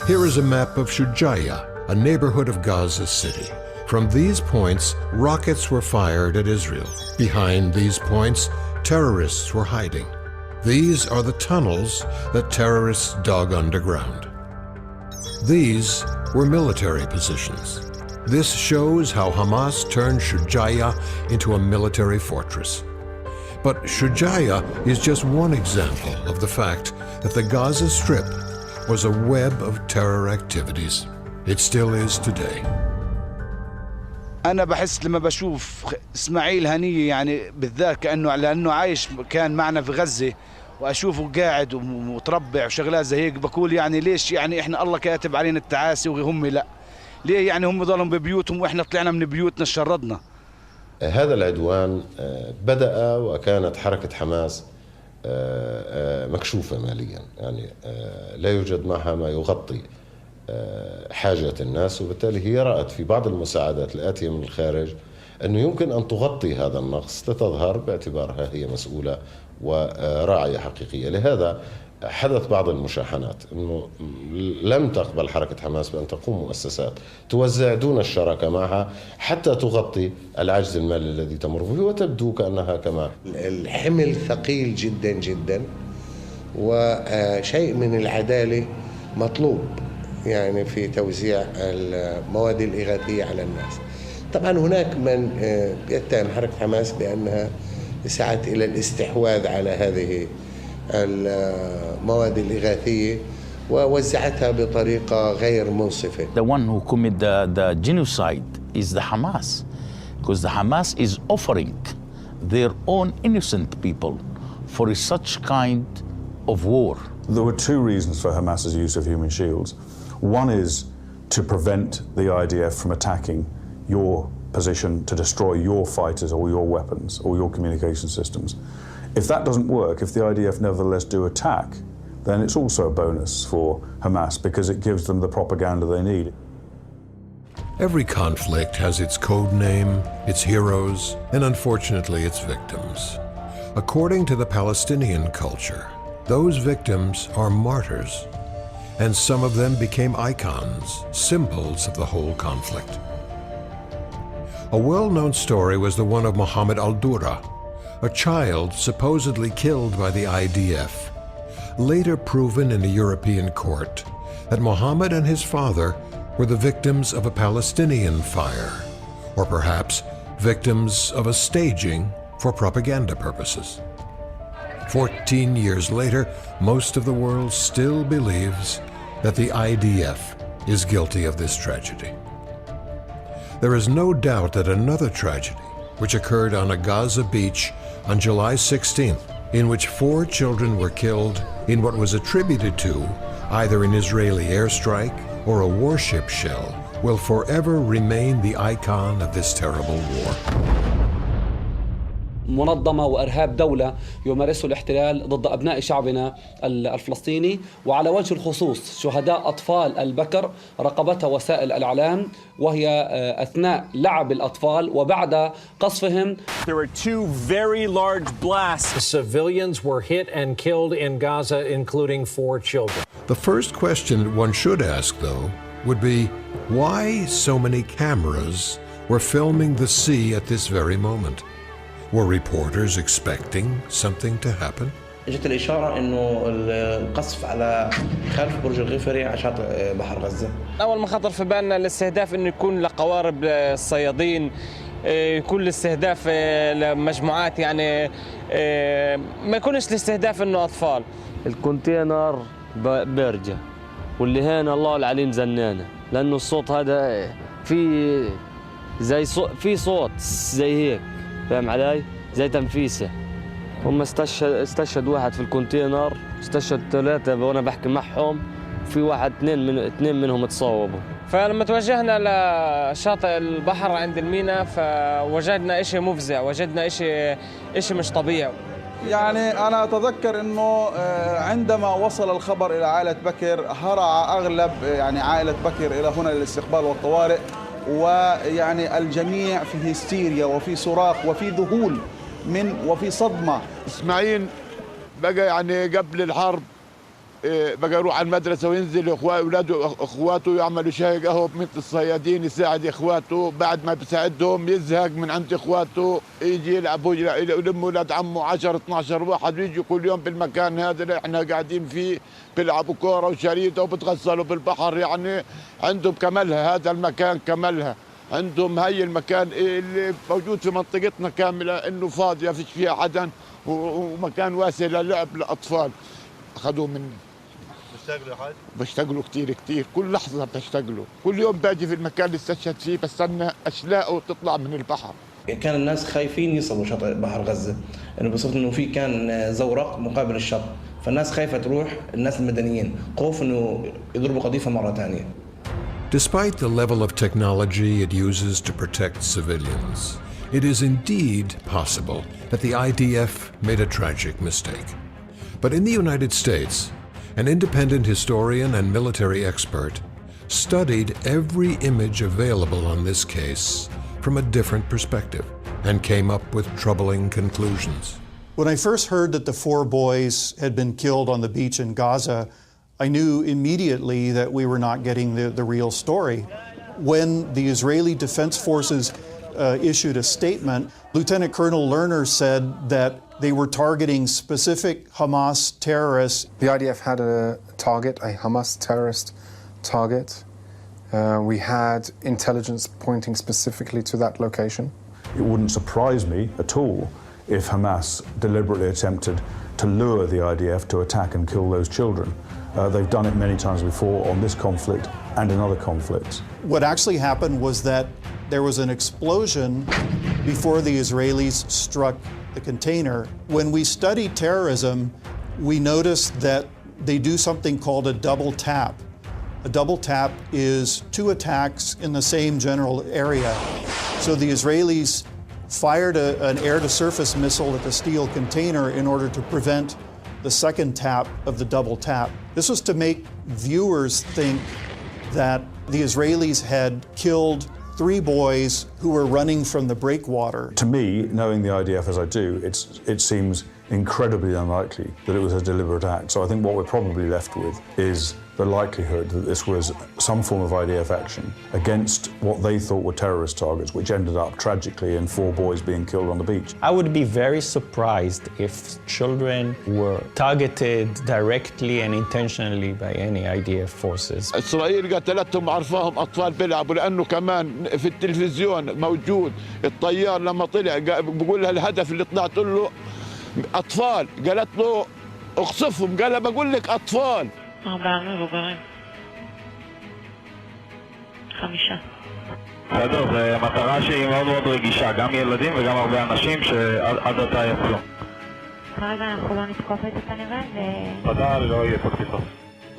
Here is a map of Shujaiya, a neighborhood of Gaza City. From these points, rockets were fired at Israel. Behind these points, terrorists were hiding. These are the tunnels that terrorists dug underground. These were military positions. This shows how Hamas turned Shujaiya into a military fortress. But Shujaiya is just one example of the fact that the Gaza Strip was a web of terror activities. It still is today. أنا بحس لما بشوف إسماعيل هنية يعني بالذات لأنه عايش كان معنا في غزة وأشوفه قاعد ومتربع وشغلات زي هيك بقول يعني ليش يعني إحنا الله كاتب علينا التعاسي وهم لا ليه يعني هم ضلهم ببيوتهم وإحنا طلعنا من بيوتنا شردنا. هذا العدوان بدأ وكانت حركة حماس مكشوفة ماليا يعني لا يوجد معها ما يغطي حاجة الناس وبالتالي هي رأت في بعض المساعدات الآتية من الخارج أنه يمكن أن تغطي هذا النقص لتظهر باعتبارها هي مسؤولة وراعية حقيقية. لهذا حدث بعض المشاحنات أنه لم تقبل حركة حماس بأن تقوم مؤسسات توزع دون الشراكة معها حتى تغطي العجز المالي الذي تمر به وتبدو كأنها كما الحمل ثقيل جدا جدا وشيء من العدالة مطلوب يعني في توزيع المواد الإغاثية على الناس. طبعا هناك من يتهم حركة حماس بأنها سعت إلى الاستحواذ على هذه المواد الإغاثية ووزعتها بطريقة غير منصفة. The one who committed the genocide is the Hamas, because the Hamas is offering their own innocent people for such kind of war. There were 2 reasons for Hamas's use of human shields. One is to prevent the IDF from attacking your position, to destroy your fighters or your weapons or your communication systems. If that doesn't work, if the IDF nevertheless do attack, then it's also a bonus for Hamas because it gives them the propaganda they need. Every conflict has its code name, its heroes, and unfortunately its victims. According to the Palestinian culture, those victims are martyrs, and some of them became icons, symbols of the whole conflict. A well-known story was the one of Muhammad al-Dura, a child supposedly killed by the IDF, later proven in a European court that Muhammad and his father were the victims of a Palestinian fire, or perhaps victims of a staging for propaganda purposes. 14 years later, most of the world still believes that the IDF is guilty of this tragedy. There is no doubt that another tragedy, which occurred on a Gaza beach on July 16th, in which 4 children were killed in what was attributed to either an Israeli airstrike or a warship shell will forever remain the icon of this terrible war. منظمة وإرهاب دولة يمارسه الاحتلال ضد أبناء شعبنا الفلسطيني، وعلى وجه الخصوص شهداء أطفال البكر رقبتها وسائل الإعلام، وهي أثناء لعب الأطفال وبعد قصفهم. There were two very large blasts. Civilians were hit and killed in Gaza, including 4 children. The first question one should ask, though, would be why so many cameras were filming the sea at this very moment? Were reporters expecting something to happen? اجت الاشاره انه القصف على خلف برج الغفري على شاطئ بحر غزه. اول ما خطر في بالنا الاستهداف انه يكون لقوارب الصيادين، يكون الاستهداف لمجموعات، يعني ما يكونش الاستهداف انه اطفال. الكونتينر بارجه واللي هنا الله العليم زنانه، لانه الصوت هذا في زي في صوت زي هيك، فاهم علي؟ زي تنفيسه. هم استشهد واحد في الكونتينر، استشهد 3 وانا بحكي معهم، في واحد اثنين منهم تصاوبوا. فلما توجهنا لشاطئ البحر عند الميناء فوجدنا شيء مفزع، وجدنا شيء مش طبيعي. يعني أنا أتذكر أنه عندما وصل الخبر إلى عائلة بكر هرع أغلب يعني عائلة بكر إلى هنا للاستقبال والطوارئ، ويعني الجميع في هستيريا وفي صراخ وفي ذهول وفي صدمة. إسماعيل بقى يعني قبل الحرب بقى يروح على المدرسة وينزل أولاده أخواته يعملوا شاي قهوة مثل الصيادين، يساعد إخواته، بعد ما بيساعدهم يزهق من عند إخواته يجي يلعبوا يلموا أولاد عمه 10-12 واحد ويجوا كل يوم بالمكان هذا اللي احنا قاعدين فيه بيلعبوا كورة وشريطة وبتغسلوا بالبحر. يعني عندهم كمالها، هذا المكان كمالها عندهم. هي المكان اللي موجود في منطقتنا كاملة إنه فاضية فيش فيها حدا ومكان واسع للعب الأطفال. أخذوه مني. بشتغلوا حاجة؟ بشتغلوا كتير، كل لحظة بشتغلوا، كل يوم باجي في المكان اللي استشهد فيه بستنى أشلاقه تطلع من البحر. كان الناس خايفين يصلوا شاطئ بحر غزة، إنه بصفة إنه في كان زورق مقابل الشط، فالناس خايفة تروح، الناس المدنيين خوف إنه يضربوا قذيفة مرة ثانية. Despite the level of technology it uses to protect civilians, it is indeed possible that the IDF made a tragic mistake. But in the United States, an independent historian and military expert studied every image available on this case from a different perspective and came up with troubling conclusions. When I first heard that the 4 boys had been killed on the beach in Gaza, I knew immediately that we were not getting the real story. When the Israeli Defense Forces issued a statement, Lieutenant Colonel Lerner said that they were targeting specific Hamas terrorists. The IDF had a target, a Hamas terrorist target. We had intelligence pointing specifically to that location. It wouldn't surprise me at all if Hamas deliberately attempted to lure the IDF to attack and kill those children. They've done it many times before on this conflict and in other conflicts. What actually happened was that there was an explosion before the Israelis struck the container. When we study terrorism, we notice that they do something called a double tap. A double tap is 2 attacks in the same general area. So the Israelis fired an air-to-surface missile at the steel container in order to prevent the second tap of the double tap. This was to make viewers think that the Israelis had killed 3 boys who were running from the breakwater. To me, knowing the IDF as I do, it seems incredibly unlikely that it was a deliberate act. So I think what we're probably left with is the likelihood that this was some form of IDF action against what they thought were terrorist targets, which ended up tragically in 4 boys being killed on the beach. I would be very surprised if children were targeted directly and intentionally by any IDF forces. إسرائيل قتلتهم عرفاهم أطفال بيلعبوا لأنه كمان في التلفزيون موجود الطيار لما طلع بقول لها الهدف اللي طلعت له أطفال، قالت له اقصفهم، قال بقول لك أطفال. 4 מבוגרים. 5. בסדר, זו מטרה שהיא מאוד מאוד רגישה, גם ילדים וגם הרבה אנשים שעד עתה יפלו. כרגע אנחנו לא נתקוף את זה כנראה ודאי לא יהיה פה תקיפות.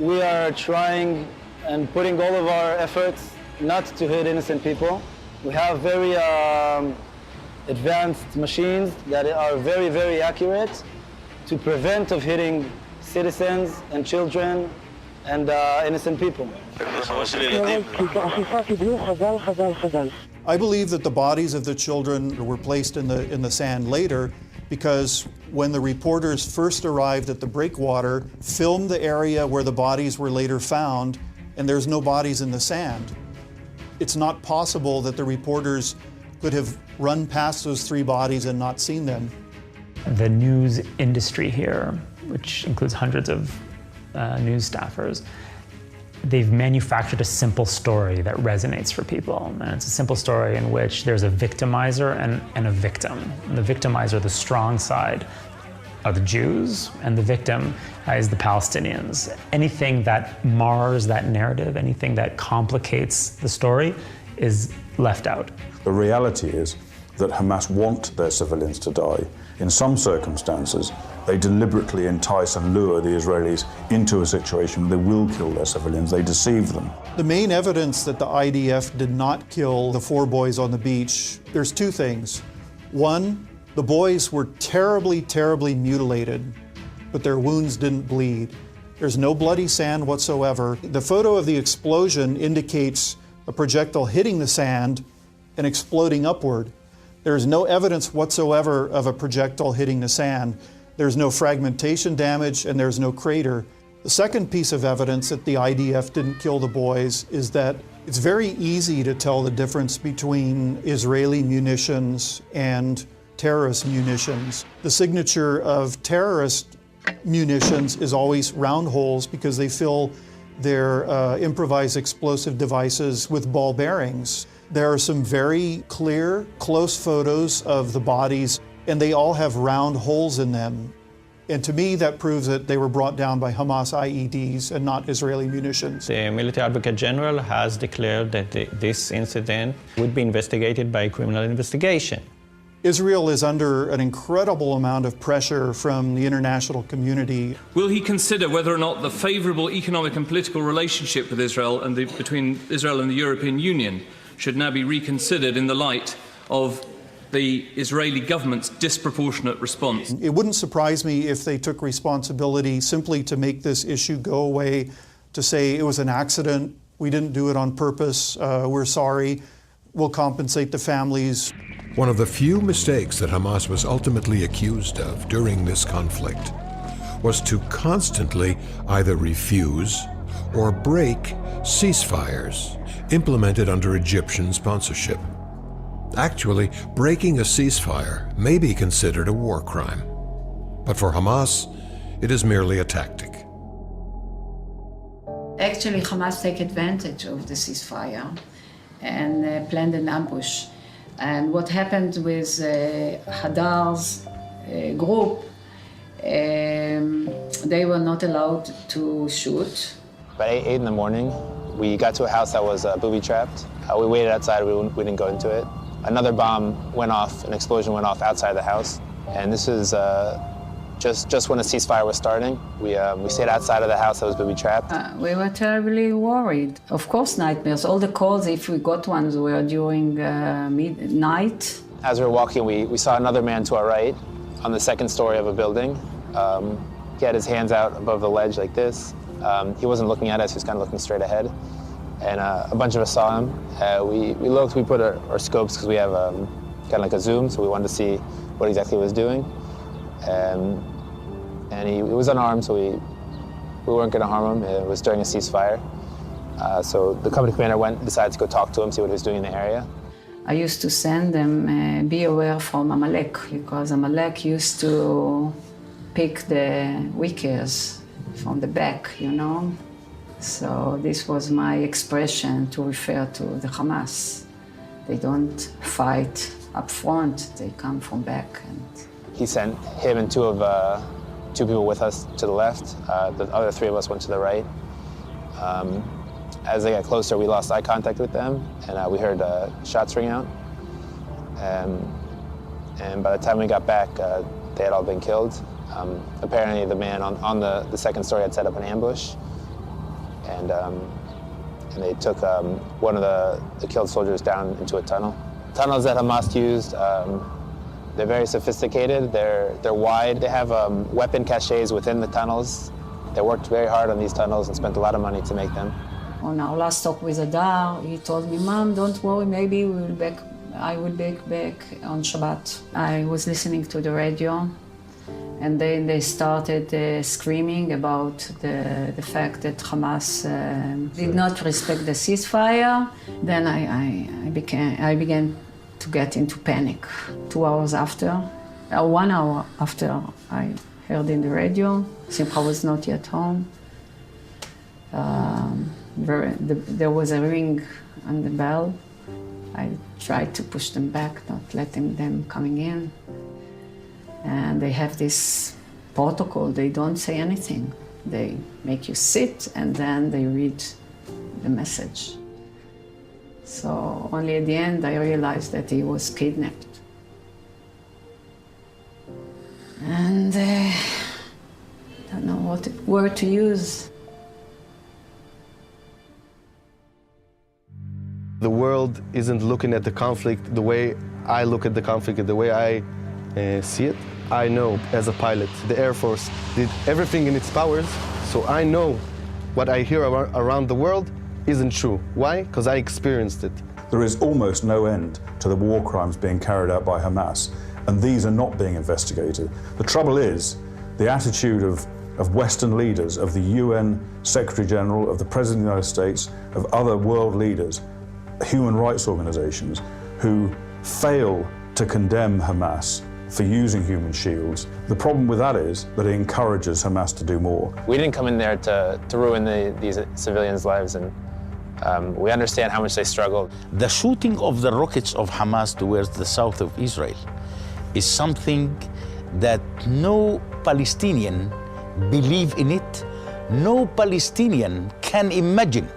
We are trying and putting all of our efforts not to hit innocent people. We have very advanced machines that are very, very accurate to prevent of hitting citizens and children and innocent people. I believe that the bodies of the children were placed in the sand later because when the reporters first arrived at the breakwater, filmed the area where the bodies were later found, and there's no bodies in the sand. It's not possible that the reporters could have run past those 3 bodies and not seen them. The news industry here, which includes hundreds of news staffers, they've manufactured a simple story that resonates for people. And it's a simple story in which there's a victimizer and a victim. And the victimizer, the strong side, are the Jews, and the victim is the Palestinians. Anything that mars that narrative, anything that complicates the story is left out. The reality is that Hamas want their civilians to die. In some circumstances, they deliberately entice and lure the Israelis into a situation where they will kill their civilians. They deceive them. The main evidence that the IDF did not kill the 4 boys on the beach, there's 2 things. One, the boys were terribly, terribly mutilated, but their wounds didn't bleed. There's no bloody sand whatsoever. The photo of the explosion indicates a projectile hitting the sand and exploding upward. There's no evidence whatsoever of a projectile hitting the sand. There's no fragmentation damage and there's no crater. The second piece of evidence that the IDF didn't kill the boys is that it's very easy to tell the difference between Israeli munitions and terrorist munitions. The signature of terrorist munitions is always round holes because they fill their improvised explosive devices with ball bearings. There are some very clear, close photos of the bodies, and they all have round holes in them. And to me, that proves that they were brought down by Hamas IEDs and not Israeli munitions. The military advocate general has declared that this incident would be investigated by a criminal investigation. Israel is under an incredible amount of pressure from the international community. Will he consider whether or not the favourable economic and political relationship with Israel and between Israel and the European Union should now be reconsidered in the light of the Israeli government's disproportionate response? It wouldn't surprise me if they took responsibility simply to make this issue go away, to say it was an accident, we didn't do it on purpose, we're sorry, we'll compensate the families. One of the few mistakes that Hamas was ultimately accused of during this conflict was to constantly either refuse or break ceasefires implemented under Egyptian sponsorship. Actually, breaking a ceasefire may be considered a war crime, but for Hamas, it is merely a tactic. Actually, Hamas take advantage of the ceasefire and planned an ambush. And what happened with Hadar's group, they were not allowed to shoot. About 8 in the morning, we got to a house that was booby-trapped. We waited outside, we didn't go into it. Another bomb went off, an explosion went off outside the house. And this is just when a ceasefire was starting. We stayed outside of the house that was booby-trapped. We were terribly worried. Of course, nightmares. All the calls, if we got ones, were during midnight. As we were walking, we saw another man to our right on the second story of a building. He had his hands out above the ledge like this. He wasn't looking at us, he was kind of looking straight ahead. And a bunch of us saw him. We looked, we put our scopes, because we have kind of like a zoom, so we wanted to see what exactly he was doing. And he was unarmed, so we weren't going to harm him. It was during a ceasefire. So the company commander decided to go talk to him, see what he was doing in the area. I used to send them, be aware from Amalek, because Amalek used to pick the weakers from the back, you know? So this was my expression to refer to the Hamas. They don't fight up front, they come from back. And he sent him and two people with us to the left. The other 3 of us went to the right. As they got closer, we lost eye contact with them, and we heard shots ring out. And by the time we got back, they had all been killed. Apparently, the man on the second story had set up an ambush, and and they took one of the killed soldiers down into a tunnel. Tunnels that Hamas used, they're very sophisticated, they're wide, they have weapon caches within the tunnels. They worked very hard on these tunnels and spent a lot of money to make them. On our last talk with Adar, he told me, Mom, don't worry, maybe I will be back on Shabbat. I was listening to the radio, and then they started screaming about the fact that Hamas did not respect the ceasefire. Then I began to get into panic. 2 hours after, 1 hour after I heard in the radio, Simcha was not yet home. There was a ring on the bell. I tried to push them back, not letting them coming in. And they have this protocol, they don't say anything. They make you sit and then they read the message. So only at the end I realized that he was kidnapped. And I don't know what word to use. The world isn't looking at the conflict the way I look at the conflict, the way I see it. I know as a pilot, the Air Force did everything in its powers, so I know what I hear around the world isn't true. Why? Because I experienced it. There is almost no end to the war crimes being carried out by Hamas, and these are not being investigated. The trouble is the attitude of Western leaders, of the UN Secretary General, of the President of the United States, of other world leaders, human rights organizations, who fail to condemn Hamas for using human shields. The problem with that is that it encourages Hamas to do more. We didn't come in there to ruin these civilians' lives, and we understand how much they struggled. The shooting of the rockets of Hamas towards the south of Israel is something that no Palestinian believe in it. No Palestinian can imagine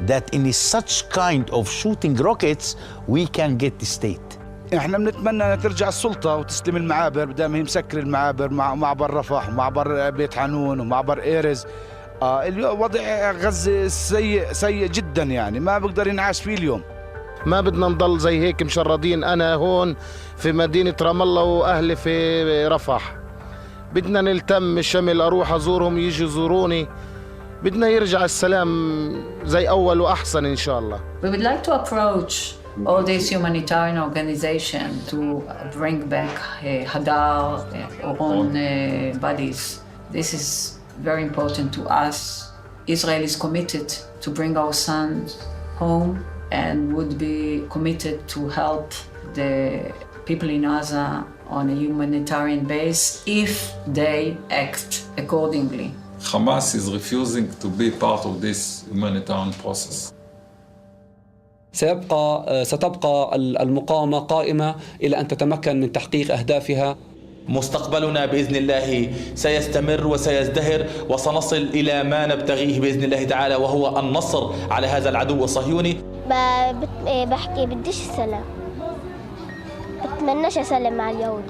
that in such kind of shooting rockets we can get the state. احنا بنتمنى ان ترجع السلطه وتسلم المعابر بدل ما هي مسكر المعابر معبر رفح ومعبر بيت حنون ومعبر ايرز. الوضع غزه سيء جدا، يعني ما بقدر ينعاش فيه اليوم. ما بدنا نضل زي هيك مشردين، انا هون في مدينه رام الله واهلي في رفح. بدنا نلتم شمل، اروح ازورهم يجي يزوروني. بدنا يرجع السلام زي اول واحسن ان شاء الله. We would like to approach all these humanitarian organizations to bring back Hadar, our own bodies. This is very important to us. Israel is committed to bring our sons home and would be committed to help the people in Gaza on a humanitarian base if they act accordingly. Hamas is refusing to be part of this humanitarian process. ستبقى المقاومة قائمة إلى أن تتمكن من تحقيق أهدافها. مستقبلنا بإذن الله سيستمر وسيزدهر، وسنصل إلى ما نبتغيه بإذن الله تعالى، وهو النصر على هذا العدو الصهيوني. بحكي بديش السلام، بتمناش أسلم مع اليهود.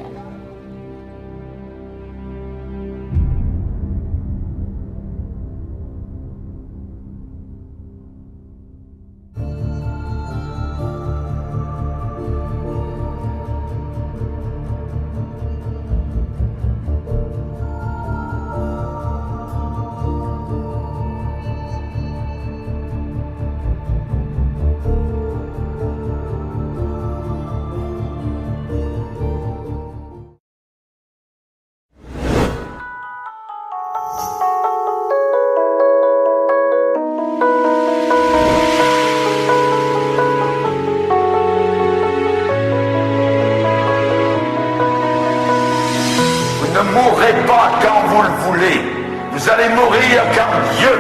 Vous allez mourir car Dieu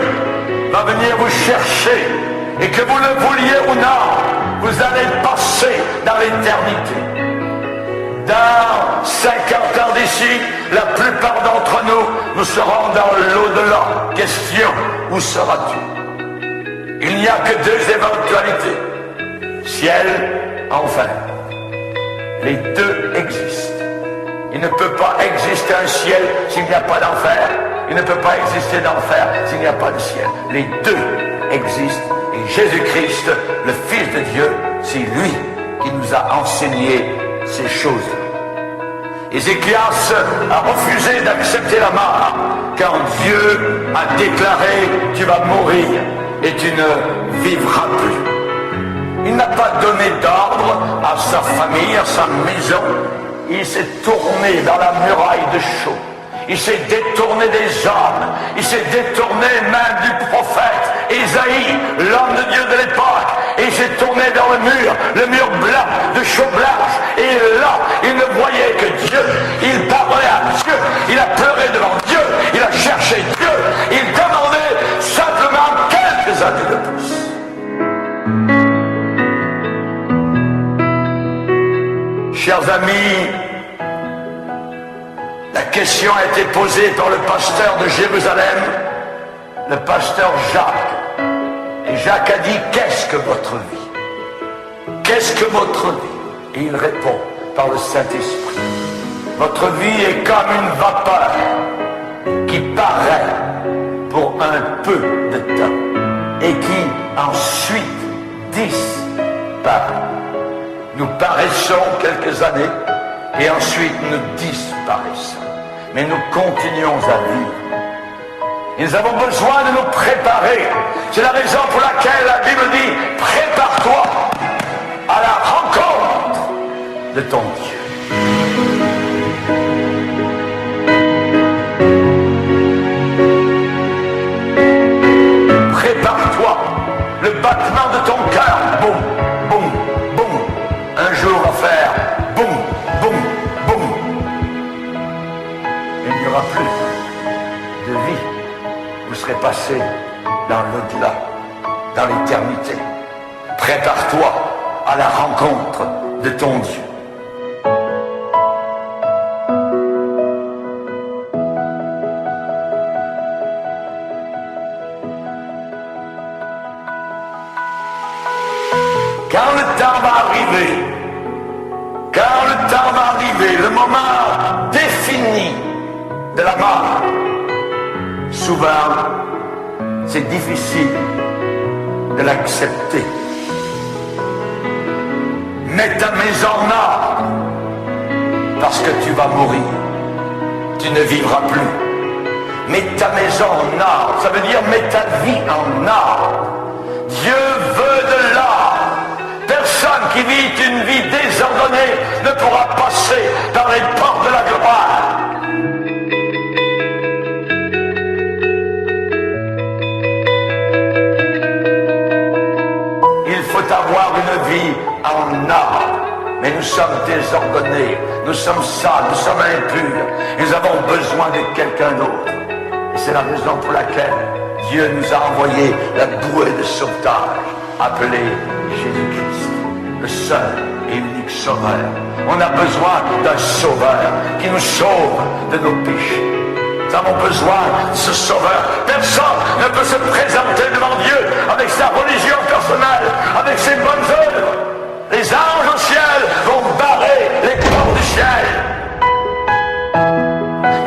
va venir vous chercher, et que vous le vouliez ou non, vous allez passer dans l'éternité. Dans 50 ans d'ici, la plupart d'entre nous serons dans l'au-delà. Question, où seras-tu? Il n'y a que deux éventualités, ciel, enfer. Les deux existent. Il ne peut pas exister un ciel s'il n'y a pas d'enfer. Il ne peut pas exister d'enfer s'il n'y a pas de ciel. Les deux existent Et Jésus-Christ, le Fils de Dieu, c'est lui qui nous a enseigné ces choses. Ézéchias a refusé d'accepter la mort quand Dieu a déclaré « Tu vas mourir et tu ne vivras plus ». Il n'a pas donné d'ordre à sa famille, à sa maison. Il s'est tourné dans la muraille de chaux. Il s'est détourné des hommes. Il s'est détourné même du prophète Isaïe, l'homme de Dieu de l'époque. Et il s'est tourné dans le mur blanc, de chaux blanche. Et là, il ne voyait que Dieu. Il parlait à Dieu. Il a pleuré devant Dieu. Il a cherché Dieu. Il demandait simplement quelques années de plus. Chers amis, la question a été posée par le pasteur de Jérusalem, le pasteur Jacques. Et Jacques a dit, qu'est-ce que votre vie? Qu'est-ce que votre vie? Et il répond par le Saint-Esprit. Votre vie est comme une vapeur qui paraît pour un peu de temps et qui ensuite disparaît. Nous paraissons quelques années et ensuite nous disparaissons. Mais nous continuons à vivre. Et nous avons besoin de nous préparer. C'est la raison pour laquelle la Bible dit, prépare-toi à la rencontre de ton Dieu. Prépare-toi. Le battement de ton cœur, boum, boum, boum. Un jour va faire boum, boum, boum. Il n'y aura plus de vie. Vous serez passé dans l'au-delà, dans l'éternité. Prépare-toi à la rencontre de ton Dieu. Quand le temps va arriver, le moment défini de la mort, souvent, c'est difficile de l'accepter. Mets ta maison en ordre, parce que tu vas mourir. Tu ne vivras plus. Mets ta maison en ordre, ça veut dire mets ta vie en ordre. Dieu veut de l'ordre. Personne qui vit une vie désordonnée ne pourra passer dans les portes de la gloire. Il faut avoir une vie en ordre. Mais nous sommes désordonnés, nous sommes sales, nous sommes impurs. Nous avons besoin de quelqu'un d'autre. Et c'est la raison pour laquelle Dieu nous a envoyé la bouée de sauvetage, appelée Jésus-Christ, le seul et unique sauveur. On a besoin d'un sauveur qui nous sauve de nos péchés. Nous avons besoin de ce sauveur. Personne ne peut se présenter devant Dieu avec sa religion personnelle, avec ses bonnes œuvres. Les anges au ciel vont barrer les portes du ciel.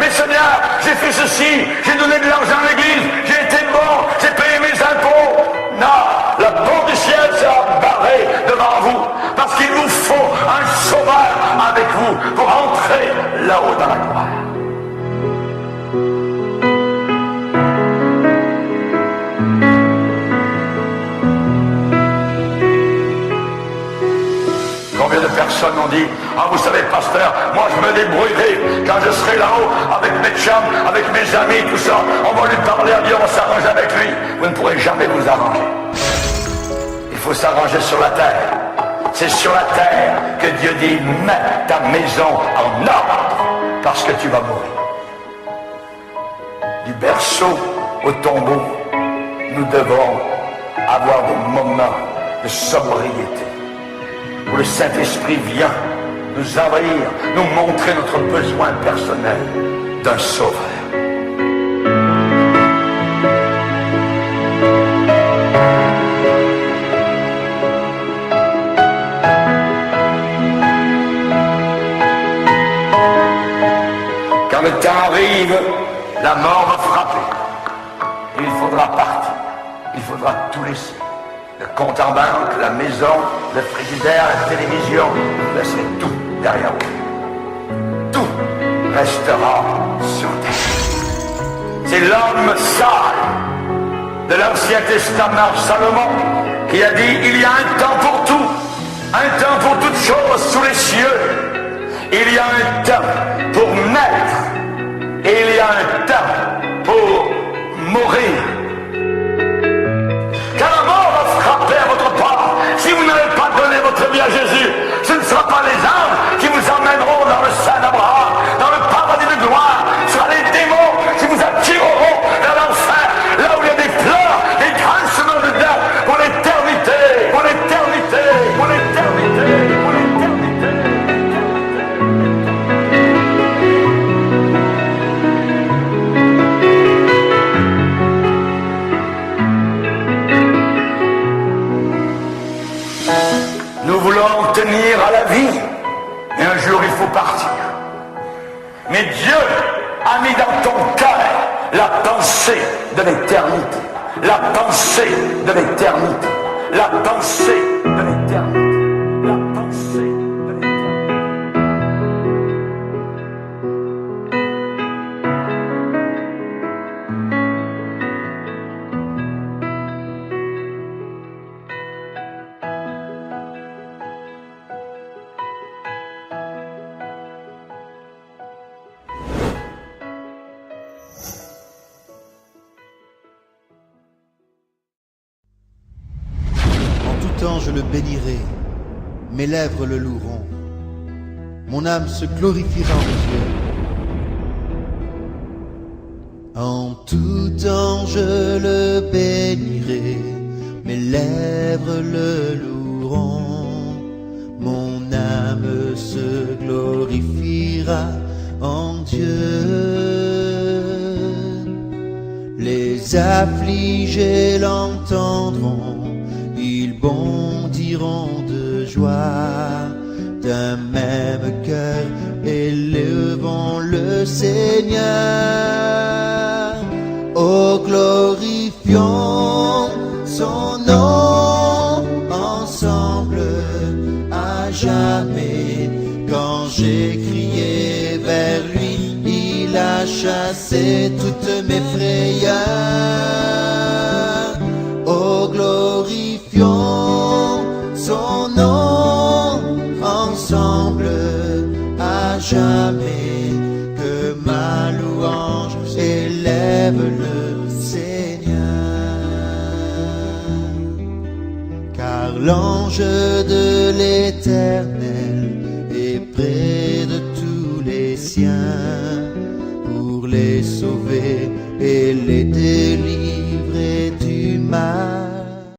Mais Seigneur, j'ai fait ceci, j'ai donné de l'argent à l'église, j'ai été bon, j'ai payé mes impôts. Non, la porte du ciel sera barrée devant vous, parce qu'il vous faut un sauveur avec vous pour entrer là-haut dans la gloire. Combien de personnes ont dit, ah vous savez pasteur, moi je me débrouillerai quand je serai là-haut avec mes chums, avec mes amis, tout ça. On va lui parler à Dieu, on va s'arranger avec lui. Vous ne pourrez jamais vous arranger. Il faut s'arranger sur la terre. C'est sur la terre que Dieu dit, mets ta maison en ordre, parce que tu vas mourir. Du berceau au tombeau, nous devons avoir des moments de sobriété, où le Saint-Esprit vient nous envahir, nous montrer notre besoin personnel d'un sauveur. Quand le temps arrive, la mort va frapper. Et il faudra partir. Il faudra tout laisser. compte en banque, la maison, le frigidaire, la télévision, vous laisserez tout derrière vous. Tout restera sur terre. C'est l'homme sale de l'Ancien Testament, Salomon, qui a dit, il y a un temps pour tout, un temps pour toutes choses sous les cieux. Il y a un temps pour naître et il y a un temps pour mourir. Car la mort va frapper à votre porte. Si vous n'avez pas donné votre vie à Jésus, ce ne sera pas les anges qui vous emmèneront dans le sein d'Abraham, dans le paradis de gloire. Ce sera les démons qui vous attireront vers l'enfer, là où il y a des pleurs, des grincements de dents pour l'éternité, pour l'éternité, pour l'éternité, pour l'éternité. Nous voulons tenir à la vie, mais un jour il faut partir. Mais Dieu a mis dans ton cœur la pensée de l'éternité, la pensée de l'éternité, la pensée de l'éternité, la pensée de l'éternité. Je le bénirai, mes lèvres le loueront, mon âme se glorifiera en Dieu. En tout temps je le bénirai, mes lèvres le loueront, mon âme se glorifiera en Dieu. Les affligés l'entendront, ils bondiront de joie, d'un même cœur élevons le Seigneur. Oh, glorifions son nom ensemble à jamais. Quand j'ai crié vers lui, il a chassé toutes mes frayeurs. Oh, glorifions son nom ensemble à jamais, que ma louange élève le Seigneur. Car l'ange de l'Éternel est près de tous les siens pour les sauver et les délivrer du mal.